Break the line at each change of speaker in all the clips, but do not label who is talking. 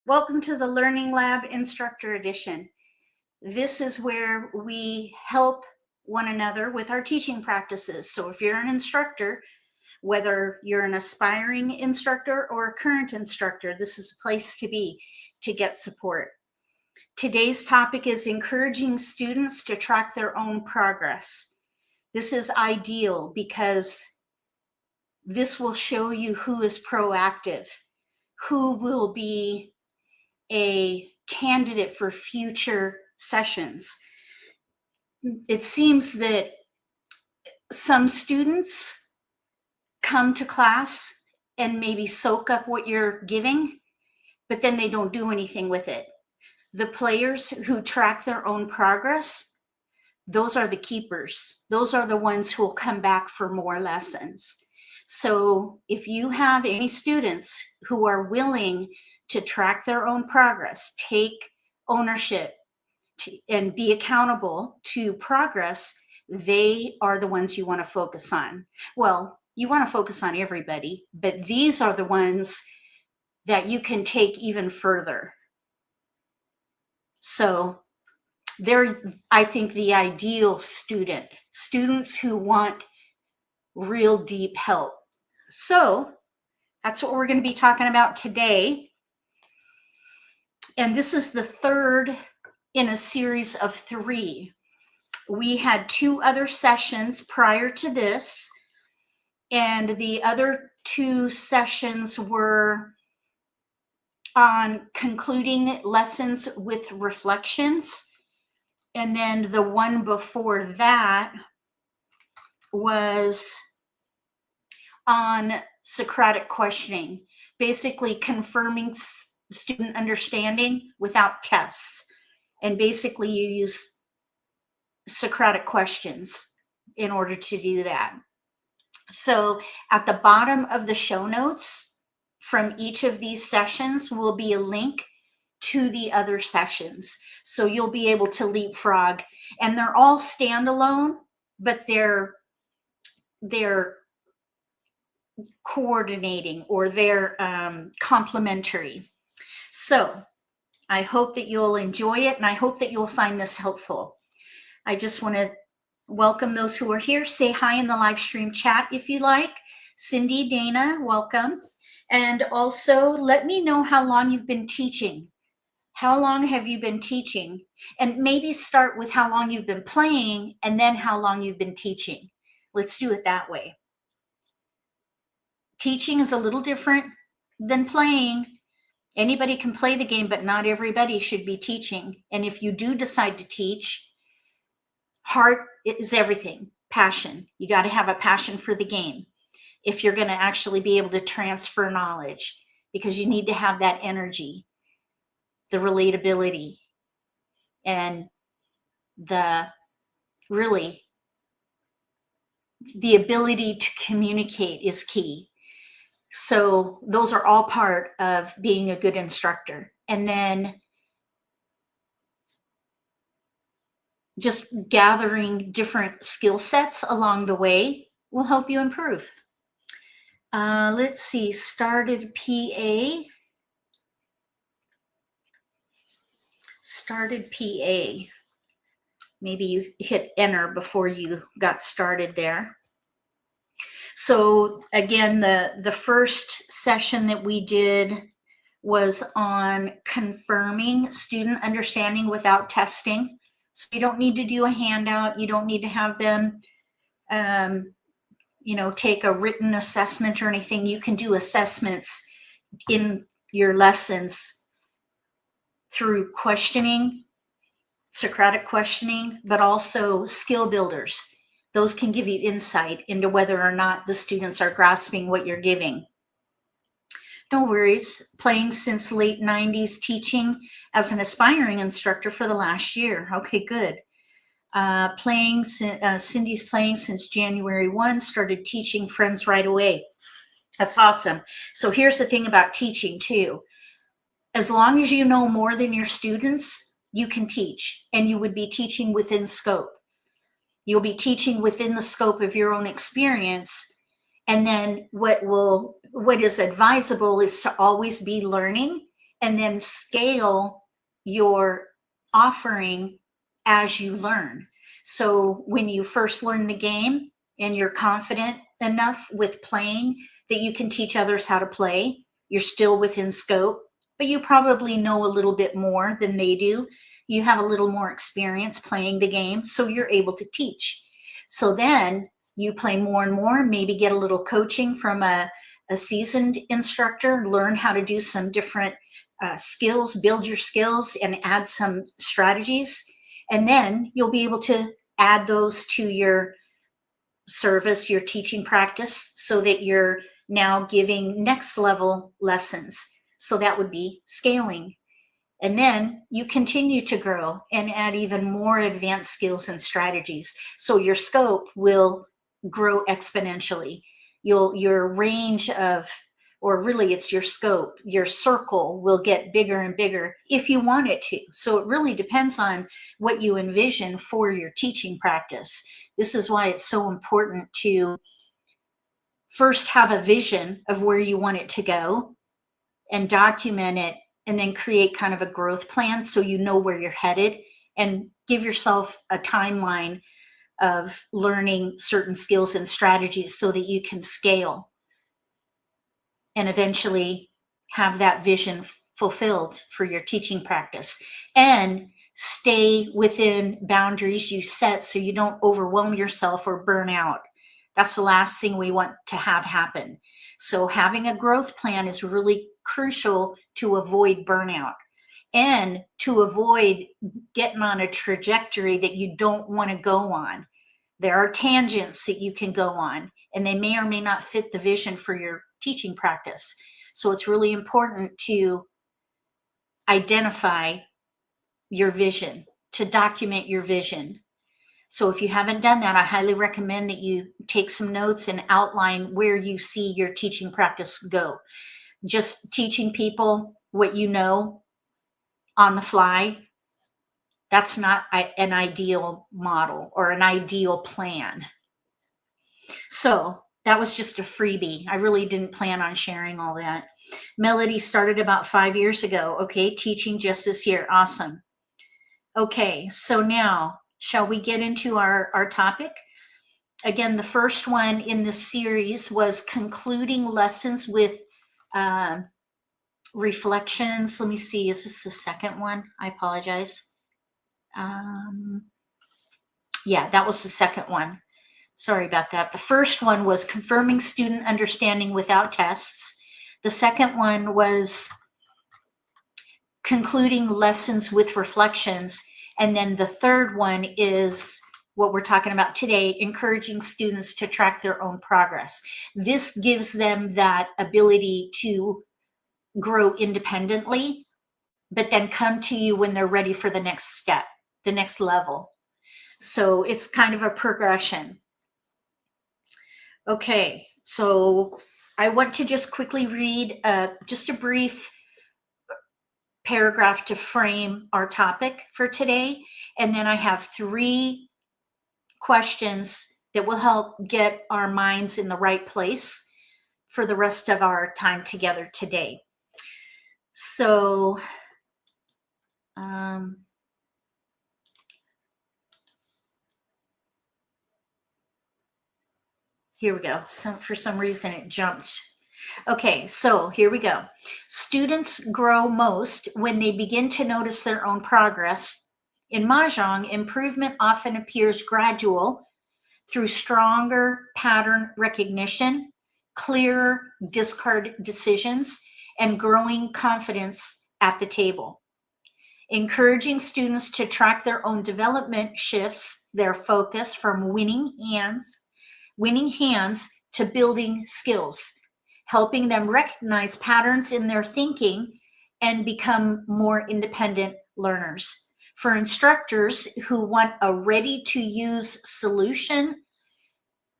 Welcome to the Learning Lab Instructor Edition. This is where we help one another with our teaching practices. So if you're an instructor, whether you're an aspiring instructor or a current instructor, this is a place to be to get support. Today's topic is encouraging students to track their own progress. This is ideal because this will show you who is proactive, who will be a candidate for future sessions. It seems that some students come to class and maybe soak up what you're giving, but then they don't do anything with it. The players who track their own progress, those are the keepers. Those are the ones who will come back for more lessons. So if you have any students who are willing to track their own progress, take ownership, and be accountable to progress, they are the ones you want to focus on. Well, you want to focus on everybody, but these are the ones that you can take even further. So they're, I think, the ideal students who want real deep help. So that's what we're going to be talking about today. And this is the third in a series of 3. We had 2 other sessions prior to this, and the other 2 sessions were on concluding lessons with reflections. And then the one before that was on Socratic questioning, basically confirming student understanding without tests. And basically you use Socratic questions in order to do that. So at the bottom of the show notes from each of these sessions will be a link to the other sessions. So you'll be able to leapfrog, and they're all standalone, but they're coordinating, or they're complementary. So I hope that you'll enjoy it, and I hope that you'll find this helpful. I just want to welcome those who are here. Say hi in the live stream chat if you like. Cindy, Dana, welcome. And also let me know how long you've been teaching. How long have you been teaching? And maybe start with how long you've been playing and then how long you've been teaching. Let's do it that way. Teaching is a little different than playing. Anybody can play the game, but not everybody should be teaching. And if you do decide to teach, heart is everything. Passion. You got to have a passion for the game if you're going to actually be able to transfer knowledge, because you need to have that energy, the relatability, and the ability to communicate is key. So those are all part of being a good instructor. And then just gathering different skill sets along the way will help you improve. Let's see, started PA. Started PA. Maybe you hit enter before you got started there. So again, the first session that we did was on confirming student understanding without testing. So you don't need to do a handout. You don't need to have them, take a written assessment or anything. You can do assessments in your lessons through questioning, Socratic questioning, but also skill builders. Those can give you insight into whether or not the students are grasping what you're giving. No worries. Playing since late 90s, teaching as an aspiring instructor for the last year. Okay, good. Cindy's playing since January 1, started teaching friends right away. That's awesome. So here's the thing about teaching too. As long as you know more than your students, you can teach, and you would be teaching within scope. You'll be teaching within the scope of your own experience. And then what is advisable is to always be learning and then scale your offering as you learn. So when you first learn the game and you're confident enough with playing that you can teach others how to play, you're still within scope, but you probably know a little bit more than they do. You have a little more experience playing the game, so you're able to teach. So then you play more and more, maybe get a little coaching from a seasoned instructor, learn how to do some different skills, build your skills and add some strategies. And then you'll be able to add those to your service, your teaching practice, so that you're now giving next level lessons. So that would be scaling. And then you continue to grow and add even more advanced skills and strategies. So your scope will grow exponentially. Your range of, or really it's your scope, your circle will get bigger and bigger if you want it to. So it really depends on what you envision for your teaching practice. This is why it's so important to first have a vision of where you want it to go and document it, and then create kind of a growth plan so you know where you're headed, and give yourself a timeline of learning certain skills and strategies so that you can scale and eventually have that vision fulfilled for your teaching practice, and stay within boundaries you set so you don't overwhelm yourself or burn out. That's the last thing we want to have happen. So having a growth plan is really crucial to avoid burnout and to avoid getting on a trajectory that you don't want to go on. There are tangents that you can go on, and they may or may not fit the vision for your teaching practice. So it's really important to identify your vision, to document your vision. So if you haven't done that, I highly recommend that you take some notes and outline where you see your teaching practice go. Just teaching people what you know on the fly, that's not an ideal model or an ideal plan. So that was just a freebie. I really didn't plan on sharing all that. Melody started about 5 years ago. Okay, teaching just this year. Awesome. Okay, so now shall we get into our topic? Again, the first one in this series was concluding lessons with reflections. Let me see, is this the second one? I apologize. Yeah, that was the second one. Sorry about that. The first one was confirming student understanding without tests. The second one was concluding lessons with reflections. And then the third one is what we're talking about today, encouraging students to track their own progress. This gives them that ability to grow independently, but then come to you when they're ready for the next step, the next level. So it's kind of a progression. Okay, so I want to just quickly read just a brief paragraph to frame our topic for today. And then I have 3 questions that will help get our minds in the right place for the rest of our time together today. So, here we go. For some reason it jumped. Okay, so here we go. Students grow most when they begin to notice their own progress. In Mahjong, improvement often appears gradual through stronger pattern recognition, clearer discard decisions, and growing confidence at the table. Encouraging students to track their own development shifts their focus from winning hands to building skills, helping them recognize patterns in their thinking and become more independent learners. For instructors who want a ready-to-use solution,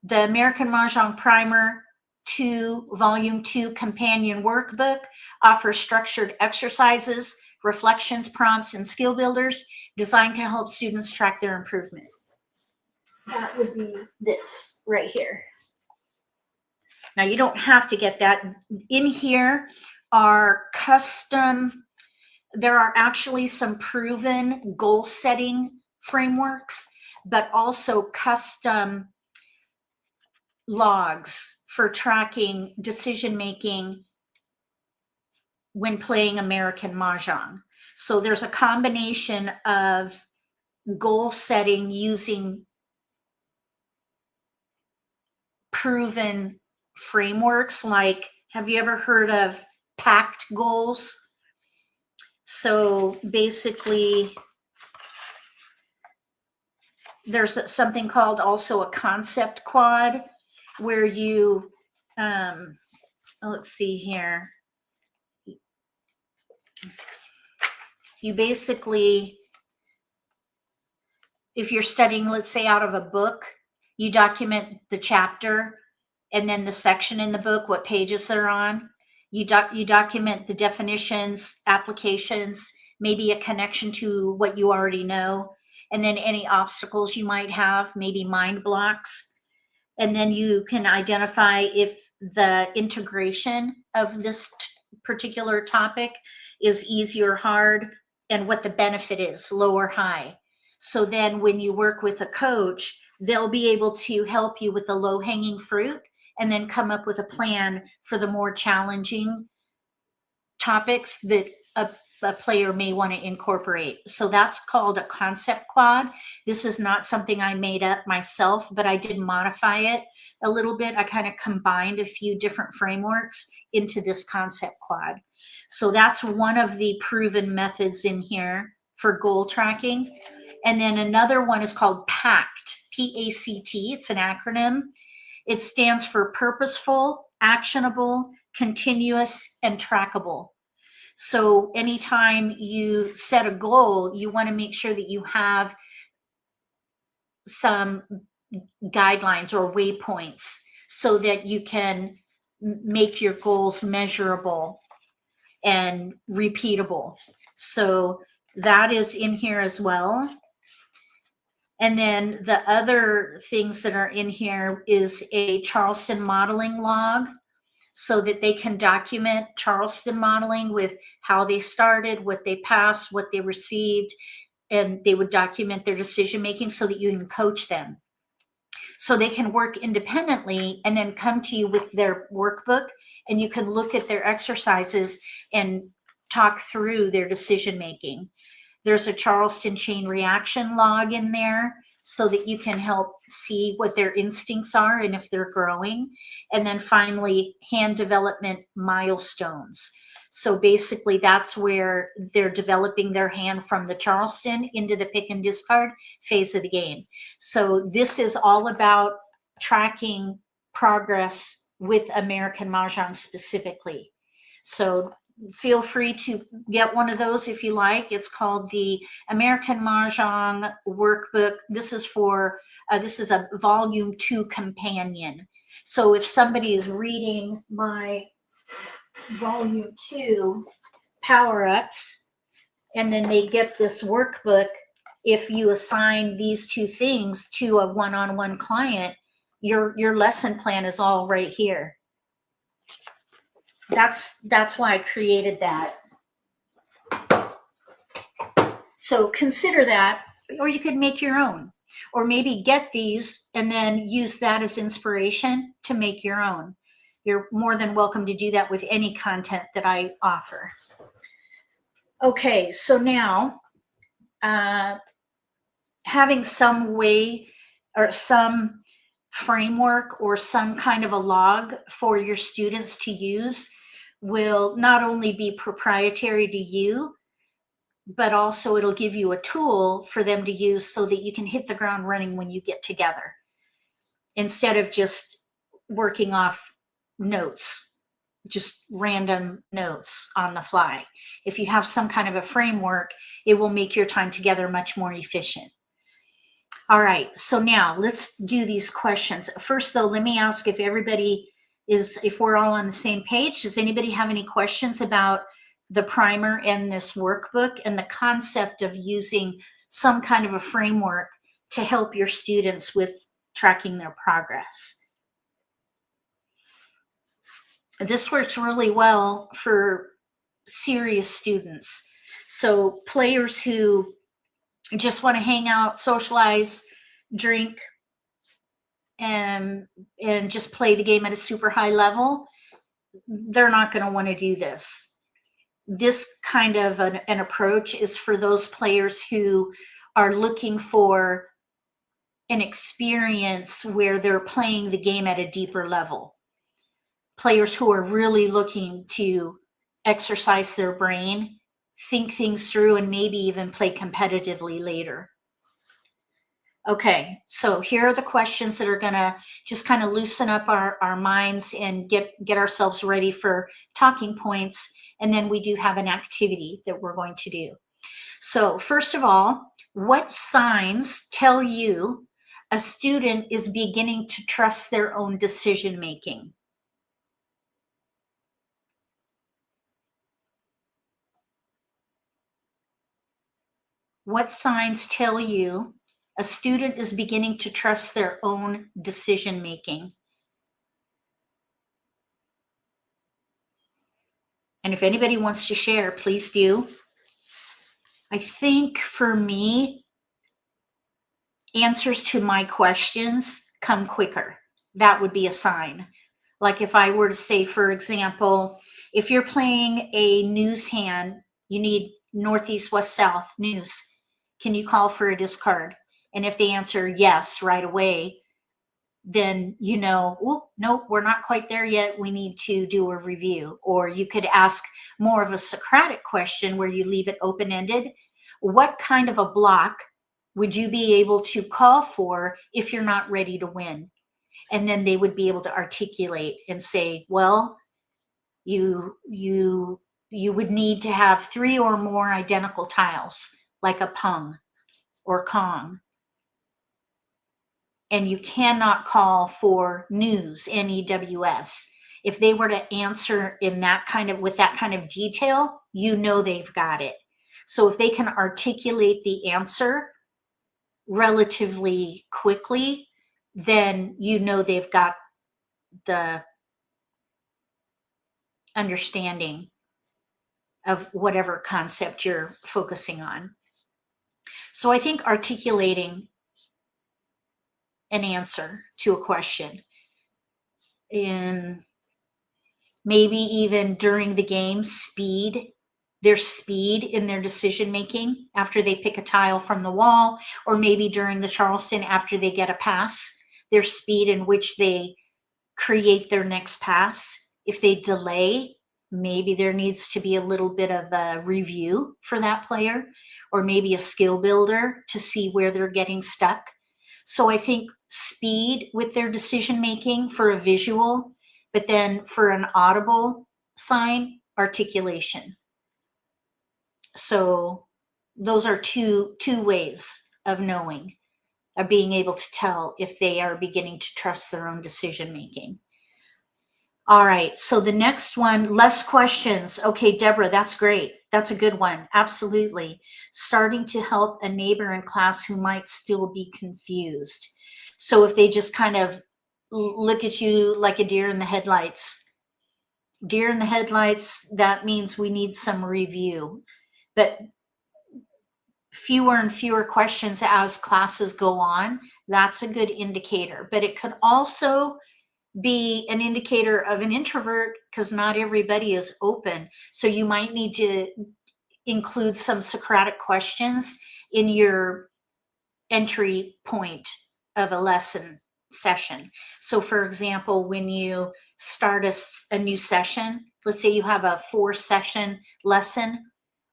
the American Mahjong Primer 2 Volume 2 Companion Workbook offers structured exercises, reflections, prompts, and skill builders designed to help students track their improvement. That would be this right here. Now, you don't have to get that. In here are custom there are actually some proven goal setting frameworks, but also custom logs for tracking decision making when playing American Mahjong. So there's a combination of goal setting using proven frameworks, like, have you ever heard of packed goals? So basically, there's something called also a concept quad, where you, let's see here. You basically, if you're studying, let's say, out of a book, you document the chapter and then the section in the book, what pages they're on. You document the definitions, applications, maybe a connection to what you already know, and then any obstacles you might have, maybe mind blocks. And then you can identify if the integration of this particular topic is easy or hard, and what the benefit is, low or high. So then when you work with a coach, they'll be able to help you with the low-hanging fruit and then come up with a plan for the more challenging topics that a player may want to incorporate. So that's called a concept quad. This is not something I made up myself, but I did modify it a little bit. I kind of combined a few different frameworks into this concept quad. So that's one of the proven methods in here for goal tracking. And then another one is called PACT, P-A-C-T. It's an acronym. It stands for purposeful, actionable, continuous, and trackable. So anytime you set a goal, you want to make sure that you have some guidelines or waypoints so that you can make your goals measurable and repeatable. So that is in here as well. And then the other things that are in here is a Charleston modeling log, so that they can document Charleston modeling with how they started, what they passed, what they received, and they would document their decision making so that you can coach them. So they can work independently and then come to you with their workbook, and you can look at their exercises and talk through their decision making. There's a Charleston chain reaction log in there so that you can help see what their instincts are and if they're growing. And then finally, hand development milestones. So basically that's where they're developing their hand from the Charleston into the pick and discard phase of the game. So this is all about tracking progress with American Mahjong specifically. So feel free to get one of those if you like. It's called the American Mahjong Workbook. This is for, this is a volume 2 companion. So if somebody is reading my volume 2 power-ups and then they get this workbook, if you assign these two things to a one-on-one client, your lesson plan is all right here. That's why I created that. So consider that, or you could make your own, or maybe get these and then use that as inspiration to make your own. You're more than welcome to do that with any content that I offer. Okay, so now having some way or some framework or some kind of a log for your students to use will not only be proprietary to you, but also it'll give you a tool for them to use so that you can hit the ground running when you get together, instead of just working off notes, just random notes on the fly. If you have some kind of a framework, it will make your time together much more efficient. All right, so now let's do these questions. First though, let me ask if everybody is, if we're all on the same page. Does anybody have any questions about the primer and this workbook and the concept of using some kind of a framework to help your students with tracking their progress? This works really well for serious students. So players who just want to hang out, socialize, drink, and just play the game at a super high level, they're not going to want to do this. This kind of an approach is for those players who are looking for an experience where they're playing the game at a deeper level. Players who are really looking to exercise their brain, think things through, and maybe even play competitively later. Okay, so here are the questions that are gonna just kind of loosen up our minds and get ourselves ready for talking points. And then we do have an activity that we're going to do. So first of all, what signs tell you a student is beginning to trust their own decision making? What signs tell you a student is beginning to trust their own decision making? And if anybody wants to share, please do. I think for me, answers to my questions come quicker. That would be a sign. Like if I were to say, for example, if you're playing a news hand, you need northeast, west, south news. Can you call for a discard? And if they answer yes right away, then you know, oh, nope, we're not quite there yet. We need to do a review. Or you could ask more of a Socratic question where you leave it open-ended. What kind of a block would you be able to call for if you're not ready to win? And then they would be able to articulate and say, well, you would need to have 3 or more identical tiles, like a pung or kong. And you cannot call for news, NEWS. If they were to answer in that kind of, with that kind of detail, you know they've got it. So if they can articulate the answer relatively quickly, then you know they've got the understanding of whatever concept you're focusing on. So I think articulating an answer to a question, and maybe even during the game, their speed in their decision making after they pick a tile from the wall, or maybe during the Charleston after they get a pass, their speed in which they create their next pass. If they delay, maybe there needs to be a little bit of a review for that player, or maybe a skill builder to see where they're getting stuck. So I think speed with their decision making for a visual, but then for an audible sign, articulation. So those are two ways of knowing, of being able to tell if they are beginning to trust their own decision making. All right, so the next one, less questions. Okay, Deborah, that's great. That's a good one. Absolutely. Starting to help a neighbor in class who might still be confused. So if they just kind of look at you like a deer in the headlights, that means we need some review. But fewer and fewer questions as classes go on, that's a good indicator. But it could also be an indicator of an introvert, because not everybody is open. So you might need to include some Socratic questions in your entry point of a lesson session. So for example, when you start a new session, let's say you have a 4-session lesson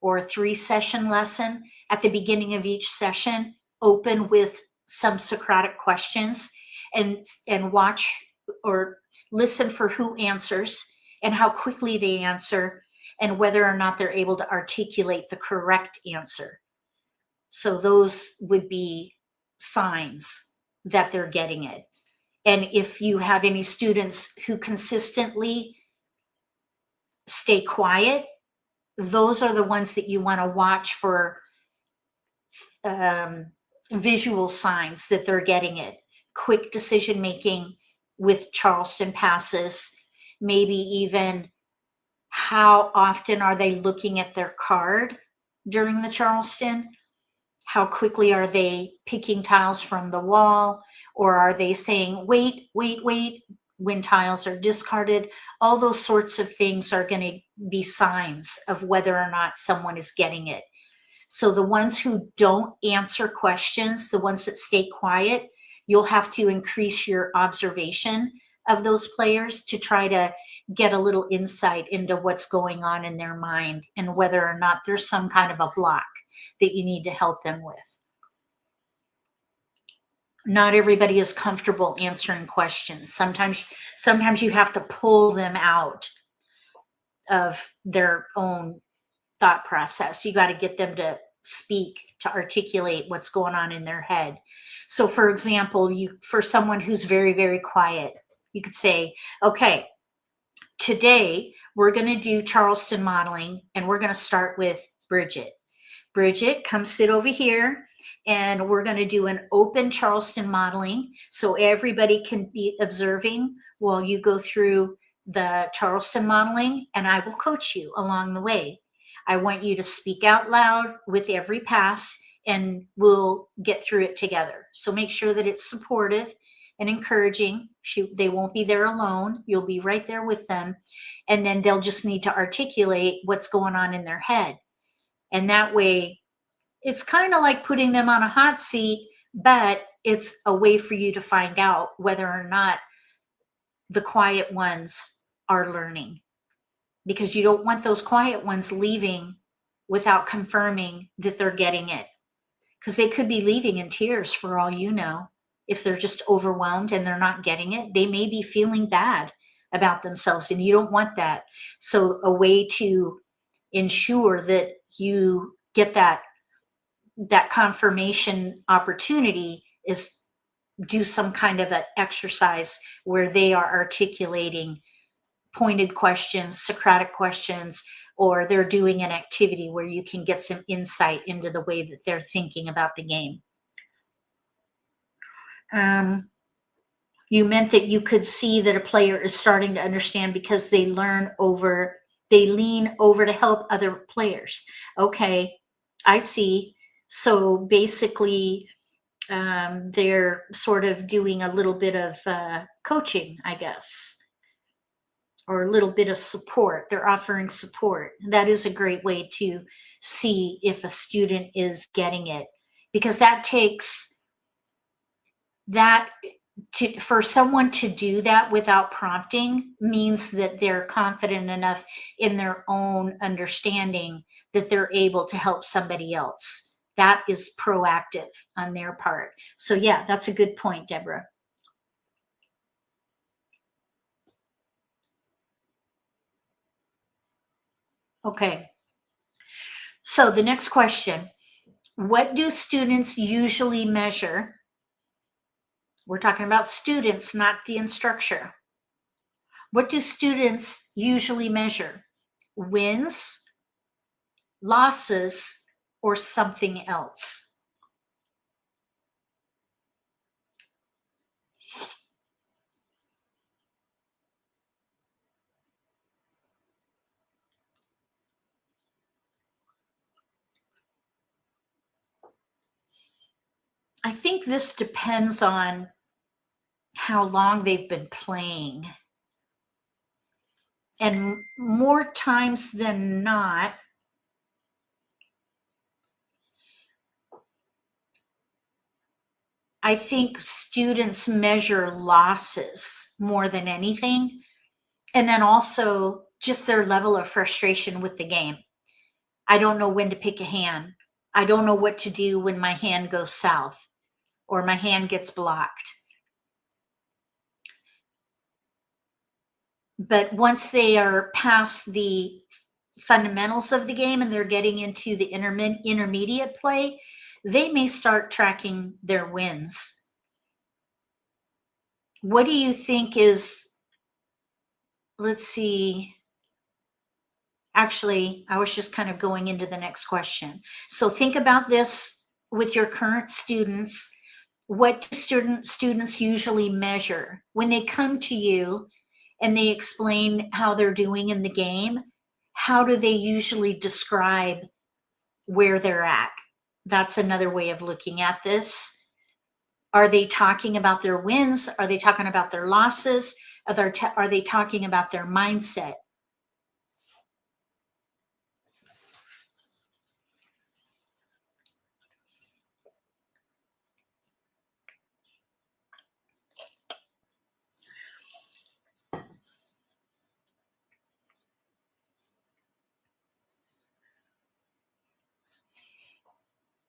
or a 3-session lesson, at the beginning of each session, open with some Socratic questions and watch or listen for who answers and how quickly they answer, and whether or not they're able to articulate the correct answer. So those would be signs that they're getting it. And if you have any students who consistently stay quiet, those are the ones that you want to watch for visual signs that they're getting it. Quick decision making with Charleston passes, maybe even how often are they looking at their card during the Charleston? How quickly are they picking tiles from the wall? Or are they saying, wait, wait, wait, when tiles are discarded? All those sorts of things are going to be signs of whether or not someone is getting it. So the ones who don't answer questions, the ones that stay quiet, you'll have to increase your observation of those players to try to get a little insight into what's going on in their mind and whether or not there's some kind of a block that you need to help them with. Not everybody is comfortable answering questions. Sometimes you have to pull them out of their own thought process. You got to get them to speak, to articulate what's going on in their head. So for example, for someone who's very, very quiet, you could say, okay, today we're going to do Charleston modeling and we're going to start with Bridget. Bridget, come sit over here and we're going to do an open Charleston modeling so everybody can be observing while you go through the Charleston modeling, and I will coach you along the way. I want you to speak out loud with every pass and we'll get through it together. So make sure that it's supportive and encouraging. They won't be there alone. You'll be right there with them. And then they'll just need to articulate what's going on in their head. And that way, it's kind of like putting them on a hot seat, but it's a way for you to find out whether or not the quiet ones are learning. Because you don't want those quiet ones leaving without confirming that they're getting it. Because they could be leaving in tears for all you know. If they're just overwhelmed and they're not getting it, they may be feeling bad about themselves, and you don't want that. So a way to ensure that you get that confirmation opportunity is do some kind of an exercise where they are articulating pointed questions, Socratic questions, or they're doing an activity where you can get some insight into the way that they're thinking about the game. You meant that you could see that a player is starting to understand because they lean over to help other players. Okay, I see. So basically, they're sort of doing a little bit of coaching, I guess, or a little bit of support. They're offering support. That is a great way to see if a student is getting it, because that takes that for someone to do that without prompting means that they're confident enough in their own understanding that they're able to help somebody else. That is proactive on their part. So yeah, that's a good point, Deborah. Okay. So the next question, what do students usually measure? We're talking about students, not the instructor. What do students usually measure? Wins, losses, or something else? I think this depends on how long they've been playing. And more times than not, I think students measure losses more than anything. And then also just their level of frustration with the game. I don't know when to pick a hand. I don't know what to do when my hand goes south or my hand gets blocked. But once they are past the fundamentals of the game and they're getting into the intermediate play, they may start tracking their wins. What do you think is, let's see, actually, I was just kind of going into the next question. So think about this with your current students. What do students usually measure when they come to you and they explain how they're doing in the game? How do they usually describe where they're at. That's another way of looking at this. Are they talking about their wins? Are they talking about their losses? Are they talking about their mindset?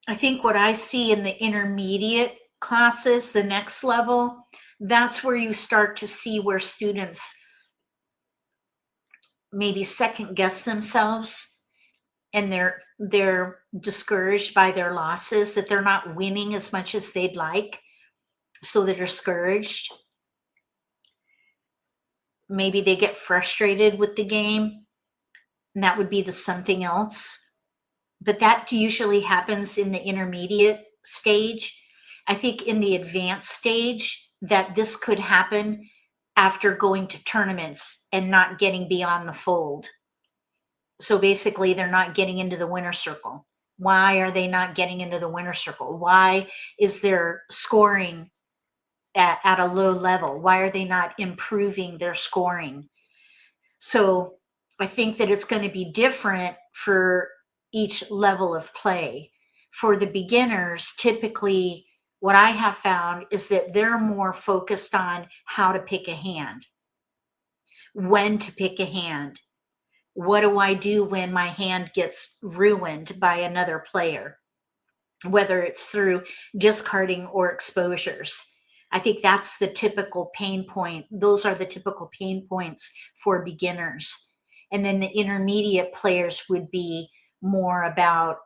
I think what I see in the intermediate classes, the next level, that's where you start to see where students maybe second guess themselves, and they're discouraged by their losses, that they're not winning as much as they'd like, so they're discouraged. Maybe they get frustrated with the game, and that would be the something else. But that usually happens in the intermediate stage. I think in the advanced stage that this could happen after going to tournaments and not getting beyond the fold. So basically they're not getting into the winner circle. Why are they not getting into the winner circle? Why is their scoring at a low level? Why are they not improving their scoring? So I think that it's going to be different for each level of play. For the beginners, typically what I have found is that they're more focused on how to pick a hand, when to pick a hand. What do I do when my hand gets ruined by another player, whether it's through discarding or exposures? I think that's the typical pain point. Those are the typical pain points for beginners. And then the intermediate players would be more about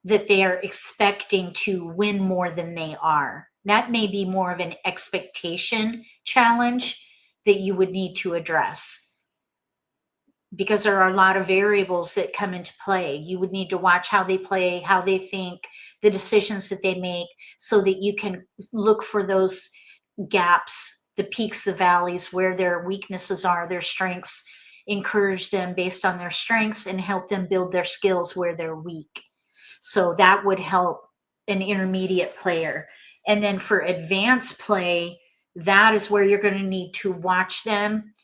that they are expecting to win more than they are. That may be more of an expectation challenge that you would need to address, because there are a lot of variables that come into play. You would need to watch how they play, how they think, the decisions that they make, so that you can look for those gaps, the peaks, the valleys, where their weaknesses are, their strengths, encourage them based on their strengths, and help them build their skills where they're weak. So that would help an intermediate player. And then for advanced play, that is where you're going to need to watch them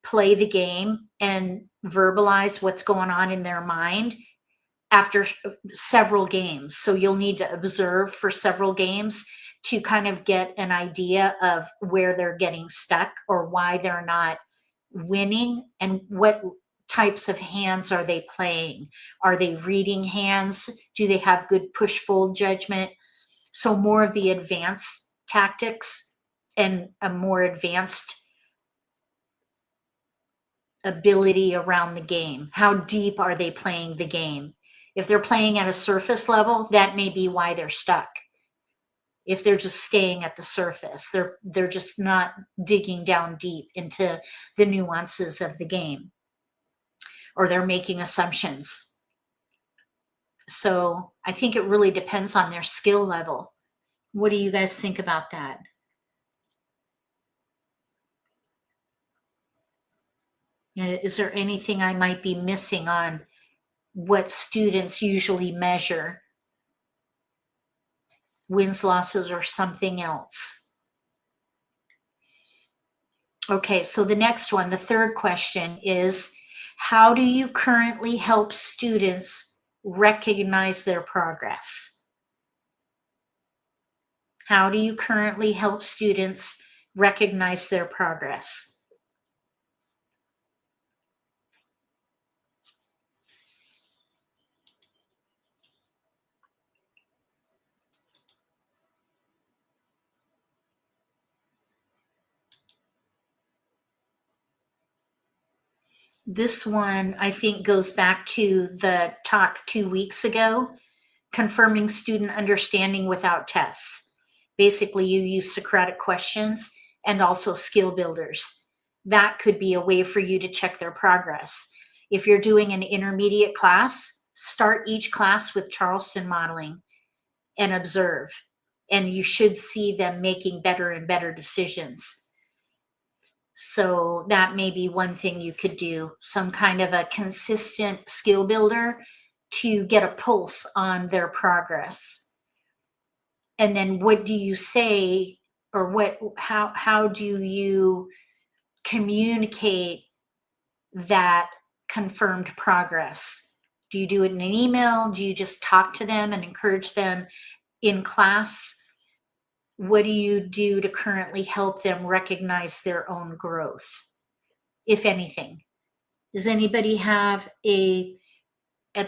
play the game and verbalize what's going on in their mind after several games. So you'll need to observe for several games to kind of get an idea of where they're getting stuck or why they're not winning, and what types of hands are they playing. Are they reading hands? Do they have good push-fold judgment? So more of the advanced tactics and a more advanced ability around the game. How deep are they playing the game? If they're playing at a surface level, that may be why they're stuck. If they're just staying at the surface, they're just not digging down deep into the nuances of the game, or they're making assumptions. So I think it really depends on their skill level. What do you guys think about that? Is there anything I might be missing on what students usually measure? Wins, losses, or something else? Okay, so the next one, the third question is, how do you currently help students recognize their progress? How do you currently help students recognize their progress? This one, I think, goes back to the talk 2 weeks ago, confirming student understanding without tests. Basically, you use Socratic questions and also skill builders. That could be a way for you to check their progress. If you're doing an intermediate class, start each class with Charleston modeling and observe, and you should see them making better and better decisions. So that may be one thing you could do, some kind of a consistent skill builder to get a pulse on their progress. And then what do you say, or how do you communicate that confirmed progress? Do you do it in an email? Do you just talk to them and encourage them in class? What do you do to currently help them recognize their own growth, if anything? Does anybody have a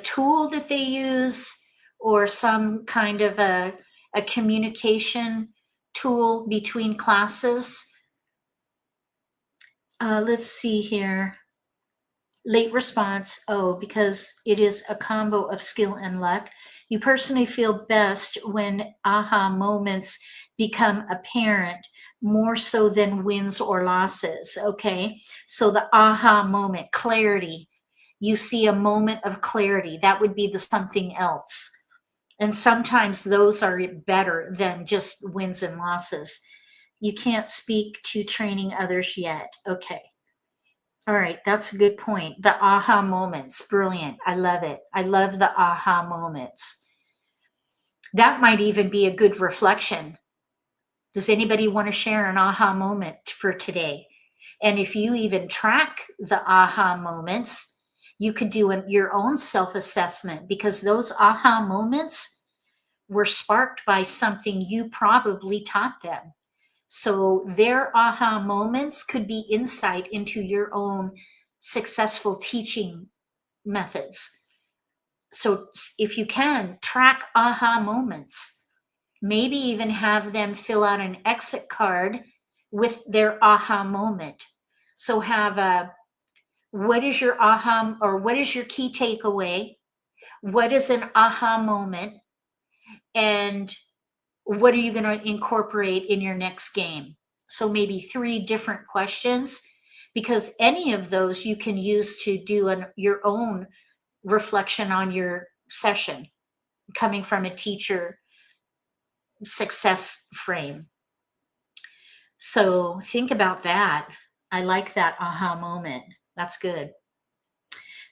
tool that they use, or some kind of a communication tool between classes? Let's see here. Late response, oh, because it is a combo of skill and luck. You personally feel best when aha moments become apparent, more so than wins or losses. Okay, so the aha moment, clarity. You see a moment of clarity. That would be the something else. And sometimes those are better than just wins and losses. You can't speak to training others yet. Okay. All right, that's a good point. The aha moments, brilliant. I love it. I love the aha moments. That might even be a good reflection. Does anybody want to share an aha moment for today? And if you even track the aha moments, you could do your own self-assessment, because those aha moments were sparked by something you probably taught them. So their aha moments could be insight into your own successful teaching methods. So if you can, track aha moments. Maybe even have them fill out an exit card with their aha moment. So have what is your aha, or what is your key takeaway? What is an aha moment? And what are you going to incorporate in your next game? So maybe 3 different questions, because any of those you can use to do your own reflection on your session, coming from a teacher success frame. So think about that. I like that aha moment. That's good.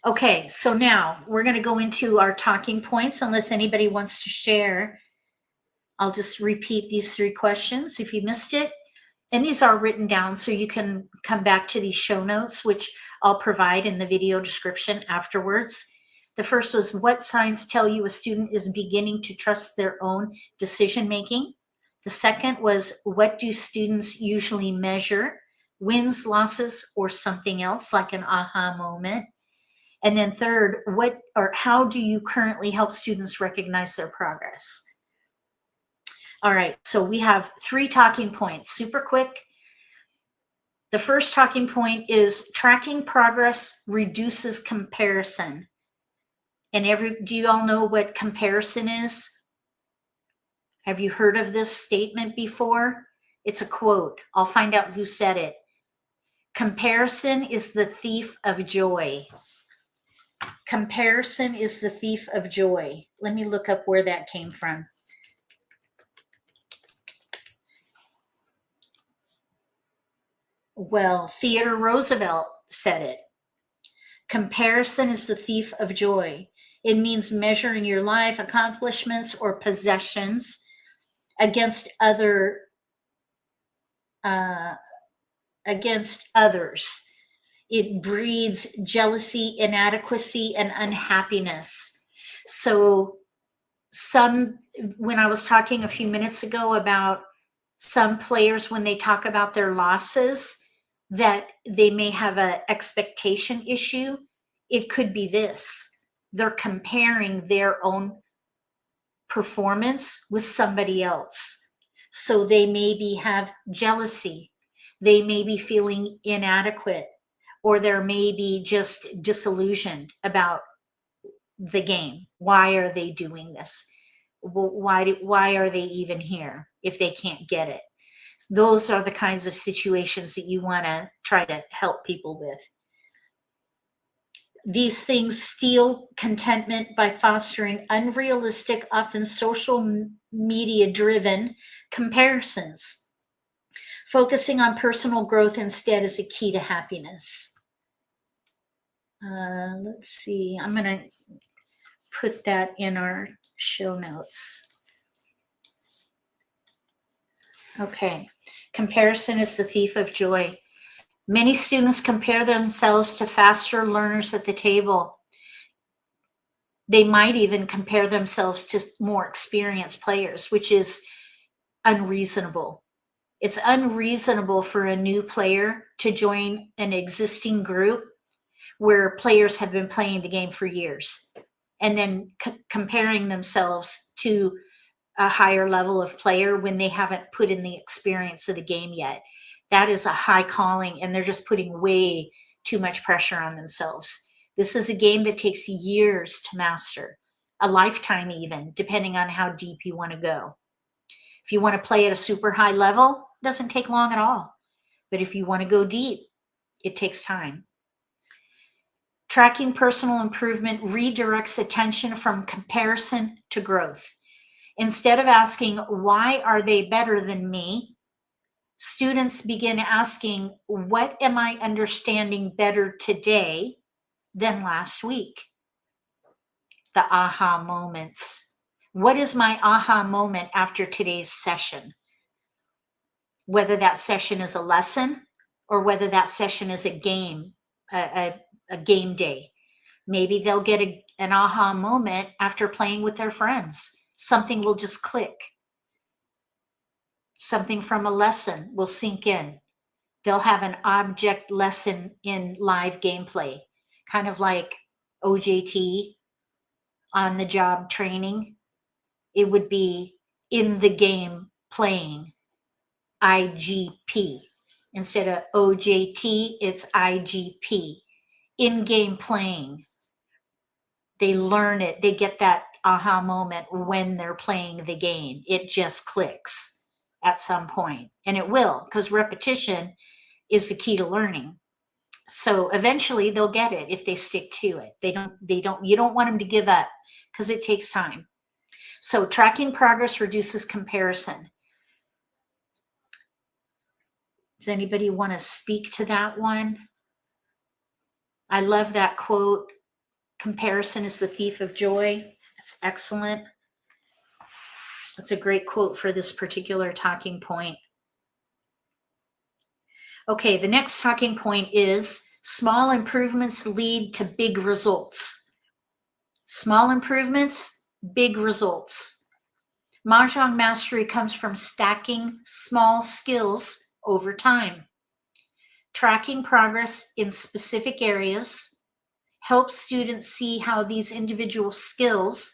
Okay, so now we're going to go into our talking points, unless anybody wants to share. I'll just repeat these 3 questions if you missed it. And these are written down, so you can come back to these show notes, which I'll provide in the video description afterwards. The first was, what signs tell you a student is beginning to trust their own decision making? The second was, what do students usually measure? Wins, losses, or something else like an aha moment? And then third, how do you currently help students recognize their progress? All right, so we have 3 talking points, super quick. The first talking point is tracking progress reduces comparison. And do you all know what comparison is? Have you heard of this statement before? It's a quote. I'll find out who said it. Comparison is the thief of joy. Comparison is the thief of joy. Let me look up where that came from. Well, Theodore Roosevelt said it. Comparison is the thief of joy. It means measuring your life, accomplishments, or possessions against others. It breeds jealousy, inadequacy, and unhappiness. So when I was talking a few minutes ago about some players, when they talk about their losses, that they may have an expectation issue, it could be this. They're comparing their own performance with somebody else. So they maybe have jealousy. They may be feeling inadequate, or they're maybe just disillusioned about the game. Why are they doing this? Why are they even here if they can't get it? Those are the kinds of situations that you want to try to help people with. These things steal contentment by fostering unrealistic, often social media-driven comparisons. Focusing on personal growth instead is a key to happiness. Let's see. I'm going to put that in our show notes. Okay, comparison is the thief of joy. Many students compare themselves to faster learners at the table. They might even compare themselves to more experienced players, which is unreasonable. It's unreasonable for a new player to join an existing group where players have been playing the game for years and then comparing themselves to a higher level of player when they haven't put in the experience of the game yet. That is a high calling, and they're just putting way too much pressure on themselves. This is a game that takes years to master, a lifetime even, depending on how deep you want to go. If you want to play at a super high level, it doesn't take long at all. But if you want to go deep, it takes time. Tracking personal improvement redirects attention from comparison to growth. Instead of asking, why are they better than me? Students begin asking, what am I understanding better today than last week? The aha moments. What is my aha moment after today's session? Whether that session is a lesson or whether that session is a game, a game day. Maybe they'll get an aha moment after playing with their friends. Something will just click. Something from a lesson will sink in. They'll have an object lesson in live gameplay, kind of like OJT, on the job training. It would be in the game playing, IGP. Instead of OJT, it's IGP, in-game playing. They learn it. They get that aha moment when they're playing the game. It just clicks at some point, and it will, because repetition is the key to learning. So eventually they'll get it if they stick to it. You don't want them to give up because it takes time. So tracking progress reduces comparison. Does anybody want to speak to that one? I love that quote. Comparison is the thief of joy. That's excellent. That's a great quote for this particular talking point. Okay, the next talking point is small improvements lead to big results. Small improvements, big results. Mahjong mastery comes from stacking small skills over time. Tracking progress in specific areas helps students see how these individual skills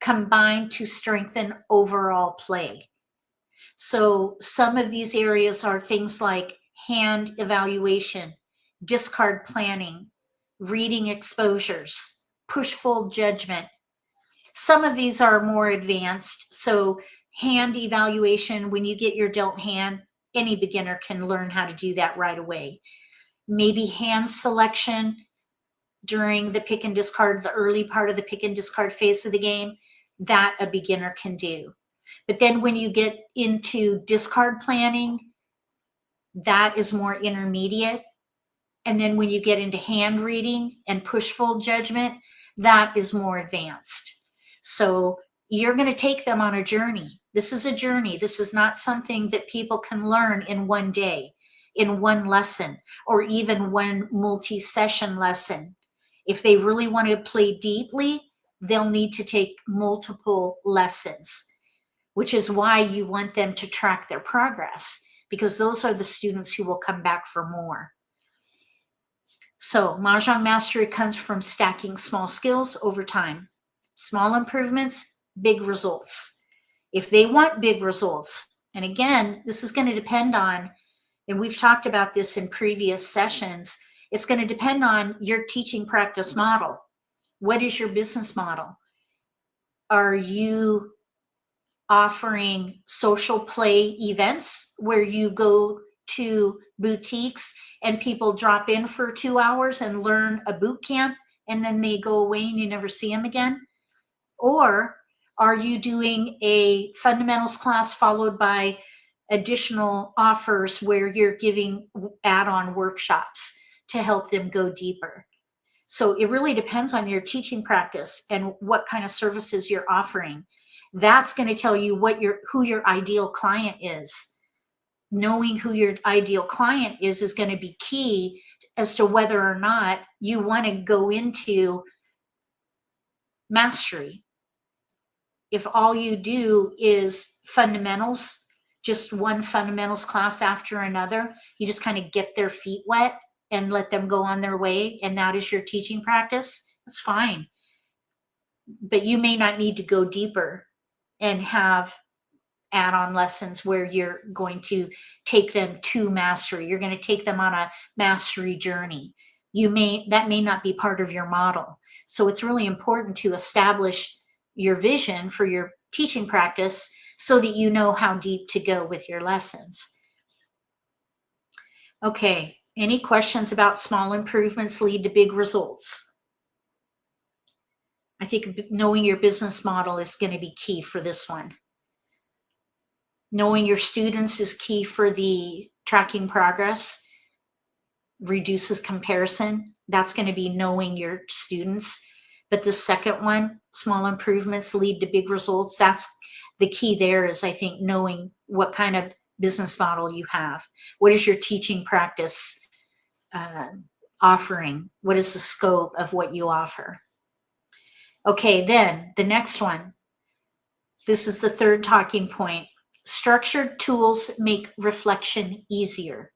combine to strengthen overall play. So some of these areas are things like hand evaluation, discard planning, reading exposures, push-fold judgment. Some of these are more advanced. So hand evaluation, when you get your dealt hand, any beginner can learn how to do that right away. Maybe hand selection during the pick and discard, the early part of the pick and discard phase of the game, that a beginner can do. But then when you get into discard planning, that is more intermediate. And then when you get into hand reading and push-fold judgment, that is more advanced. So you're going to take them on a journey. This is a journey. This is not something that people can learn in one day, in one lesson, or even one multi-session lesson. If they really want to play deeply, they'll need to take multiple lessons, which is why you want them to track their progress, because those are the students who will come back for more. So Mahjong mastery comes from stacking small skills over time. Small improvements, big results. If they want big results, and again, this is going to depend on, and we've talked about this in previous sessions, it's going to depend on your teaching practice model. What is your business model? Are you offering social play events where you go to boutiques and people drop in for 2 hours and learn a boot camp and then they go away and you never see them again? Or are you doing a fundamentals class followed by additional offers where you're giving add-on workshops to help them go deeper? So it really depends on your teaching practice and what kind of services you're offering. That's going to tell you who your ideal client is. Knowing who your ideal client is going to be key as to whether or not you want to go into mastery. If all you do is fundamentals, just one fundamentals class after another, you just kind of get their feet wet and let them go on their way, and that is your teaching practice, that's fine. But you may not need to go deeper and have add-on lessons where you're going to take them to mastery. You're going to take them on a mastery journey. That may not be part of your model. So it's really important to establish your vision for your teaching practice so that you know how deep to go with your lessons. Okay, any questions about small improvements lead to big results? I think knowing your business model is going to be key for this one. Knowing your students is key for the tracking progress, reduces comparison. That's going to be knowing your students. But the second one, small improvements lead to big results. That's the key there, is I think knowing what kind of business model you have. What is your teaching practice offering? What is the scope of what you offer? Okay, then the next one. This is the third talking point. Structured tools make reflection easier.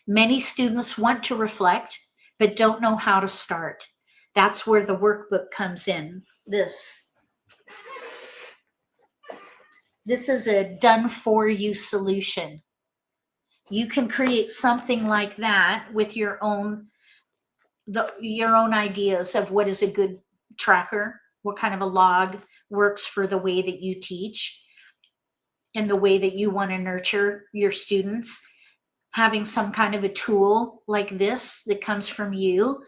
Many students want to reflect, but don't know how to start. That's where the workbook comes in. This is a done-for-you solution. You can create something like that with your own ideas of what is a good tracker, what kind of a log works for the way that you teach and the way that you want to nurture your students. Having some kind of a tool like this that comes from you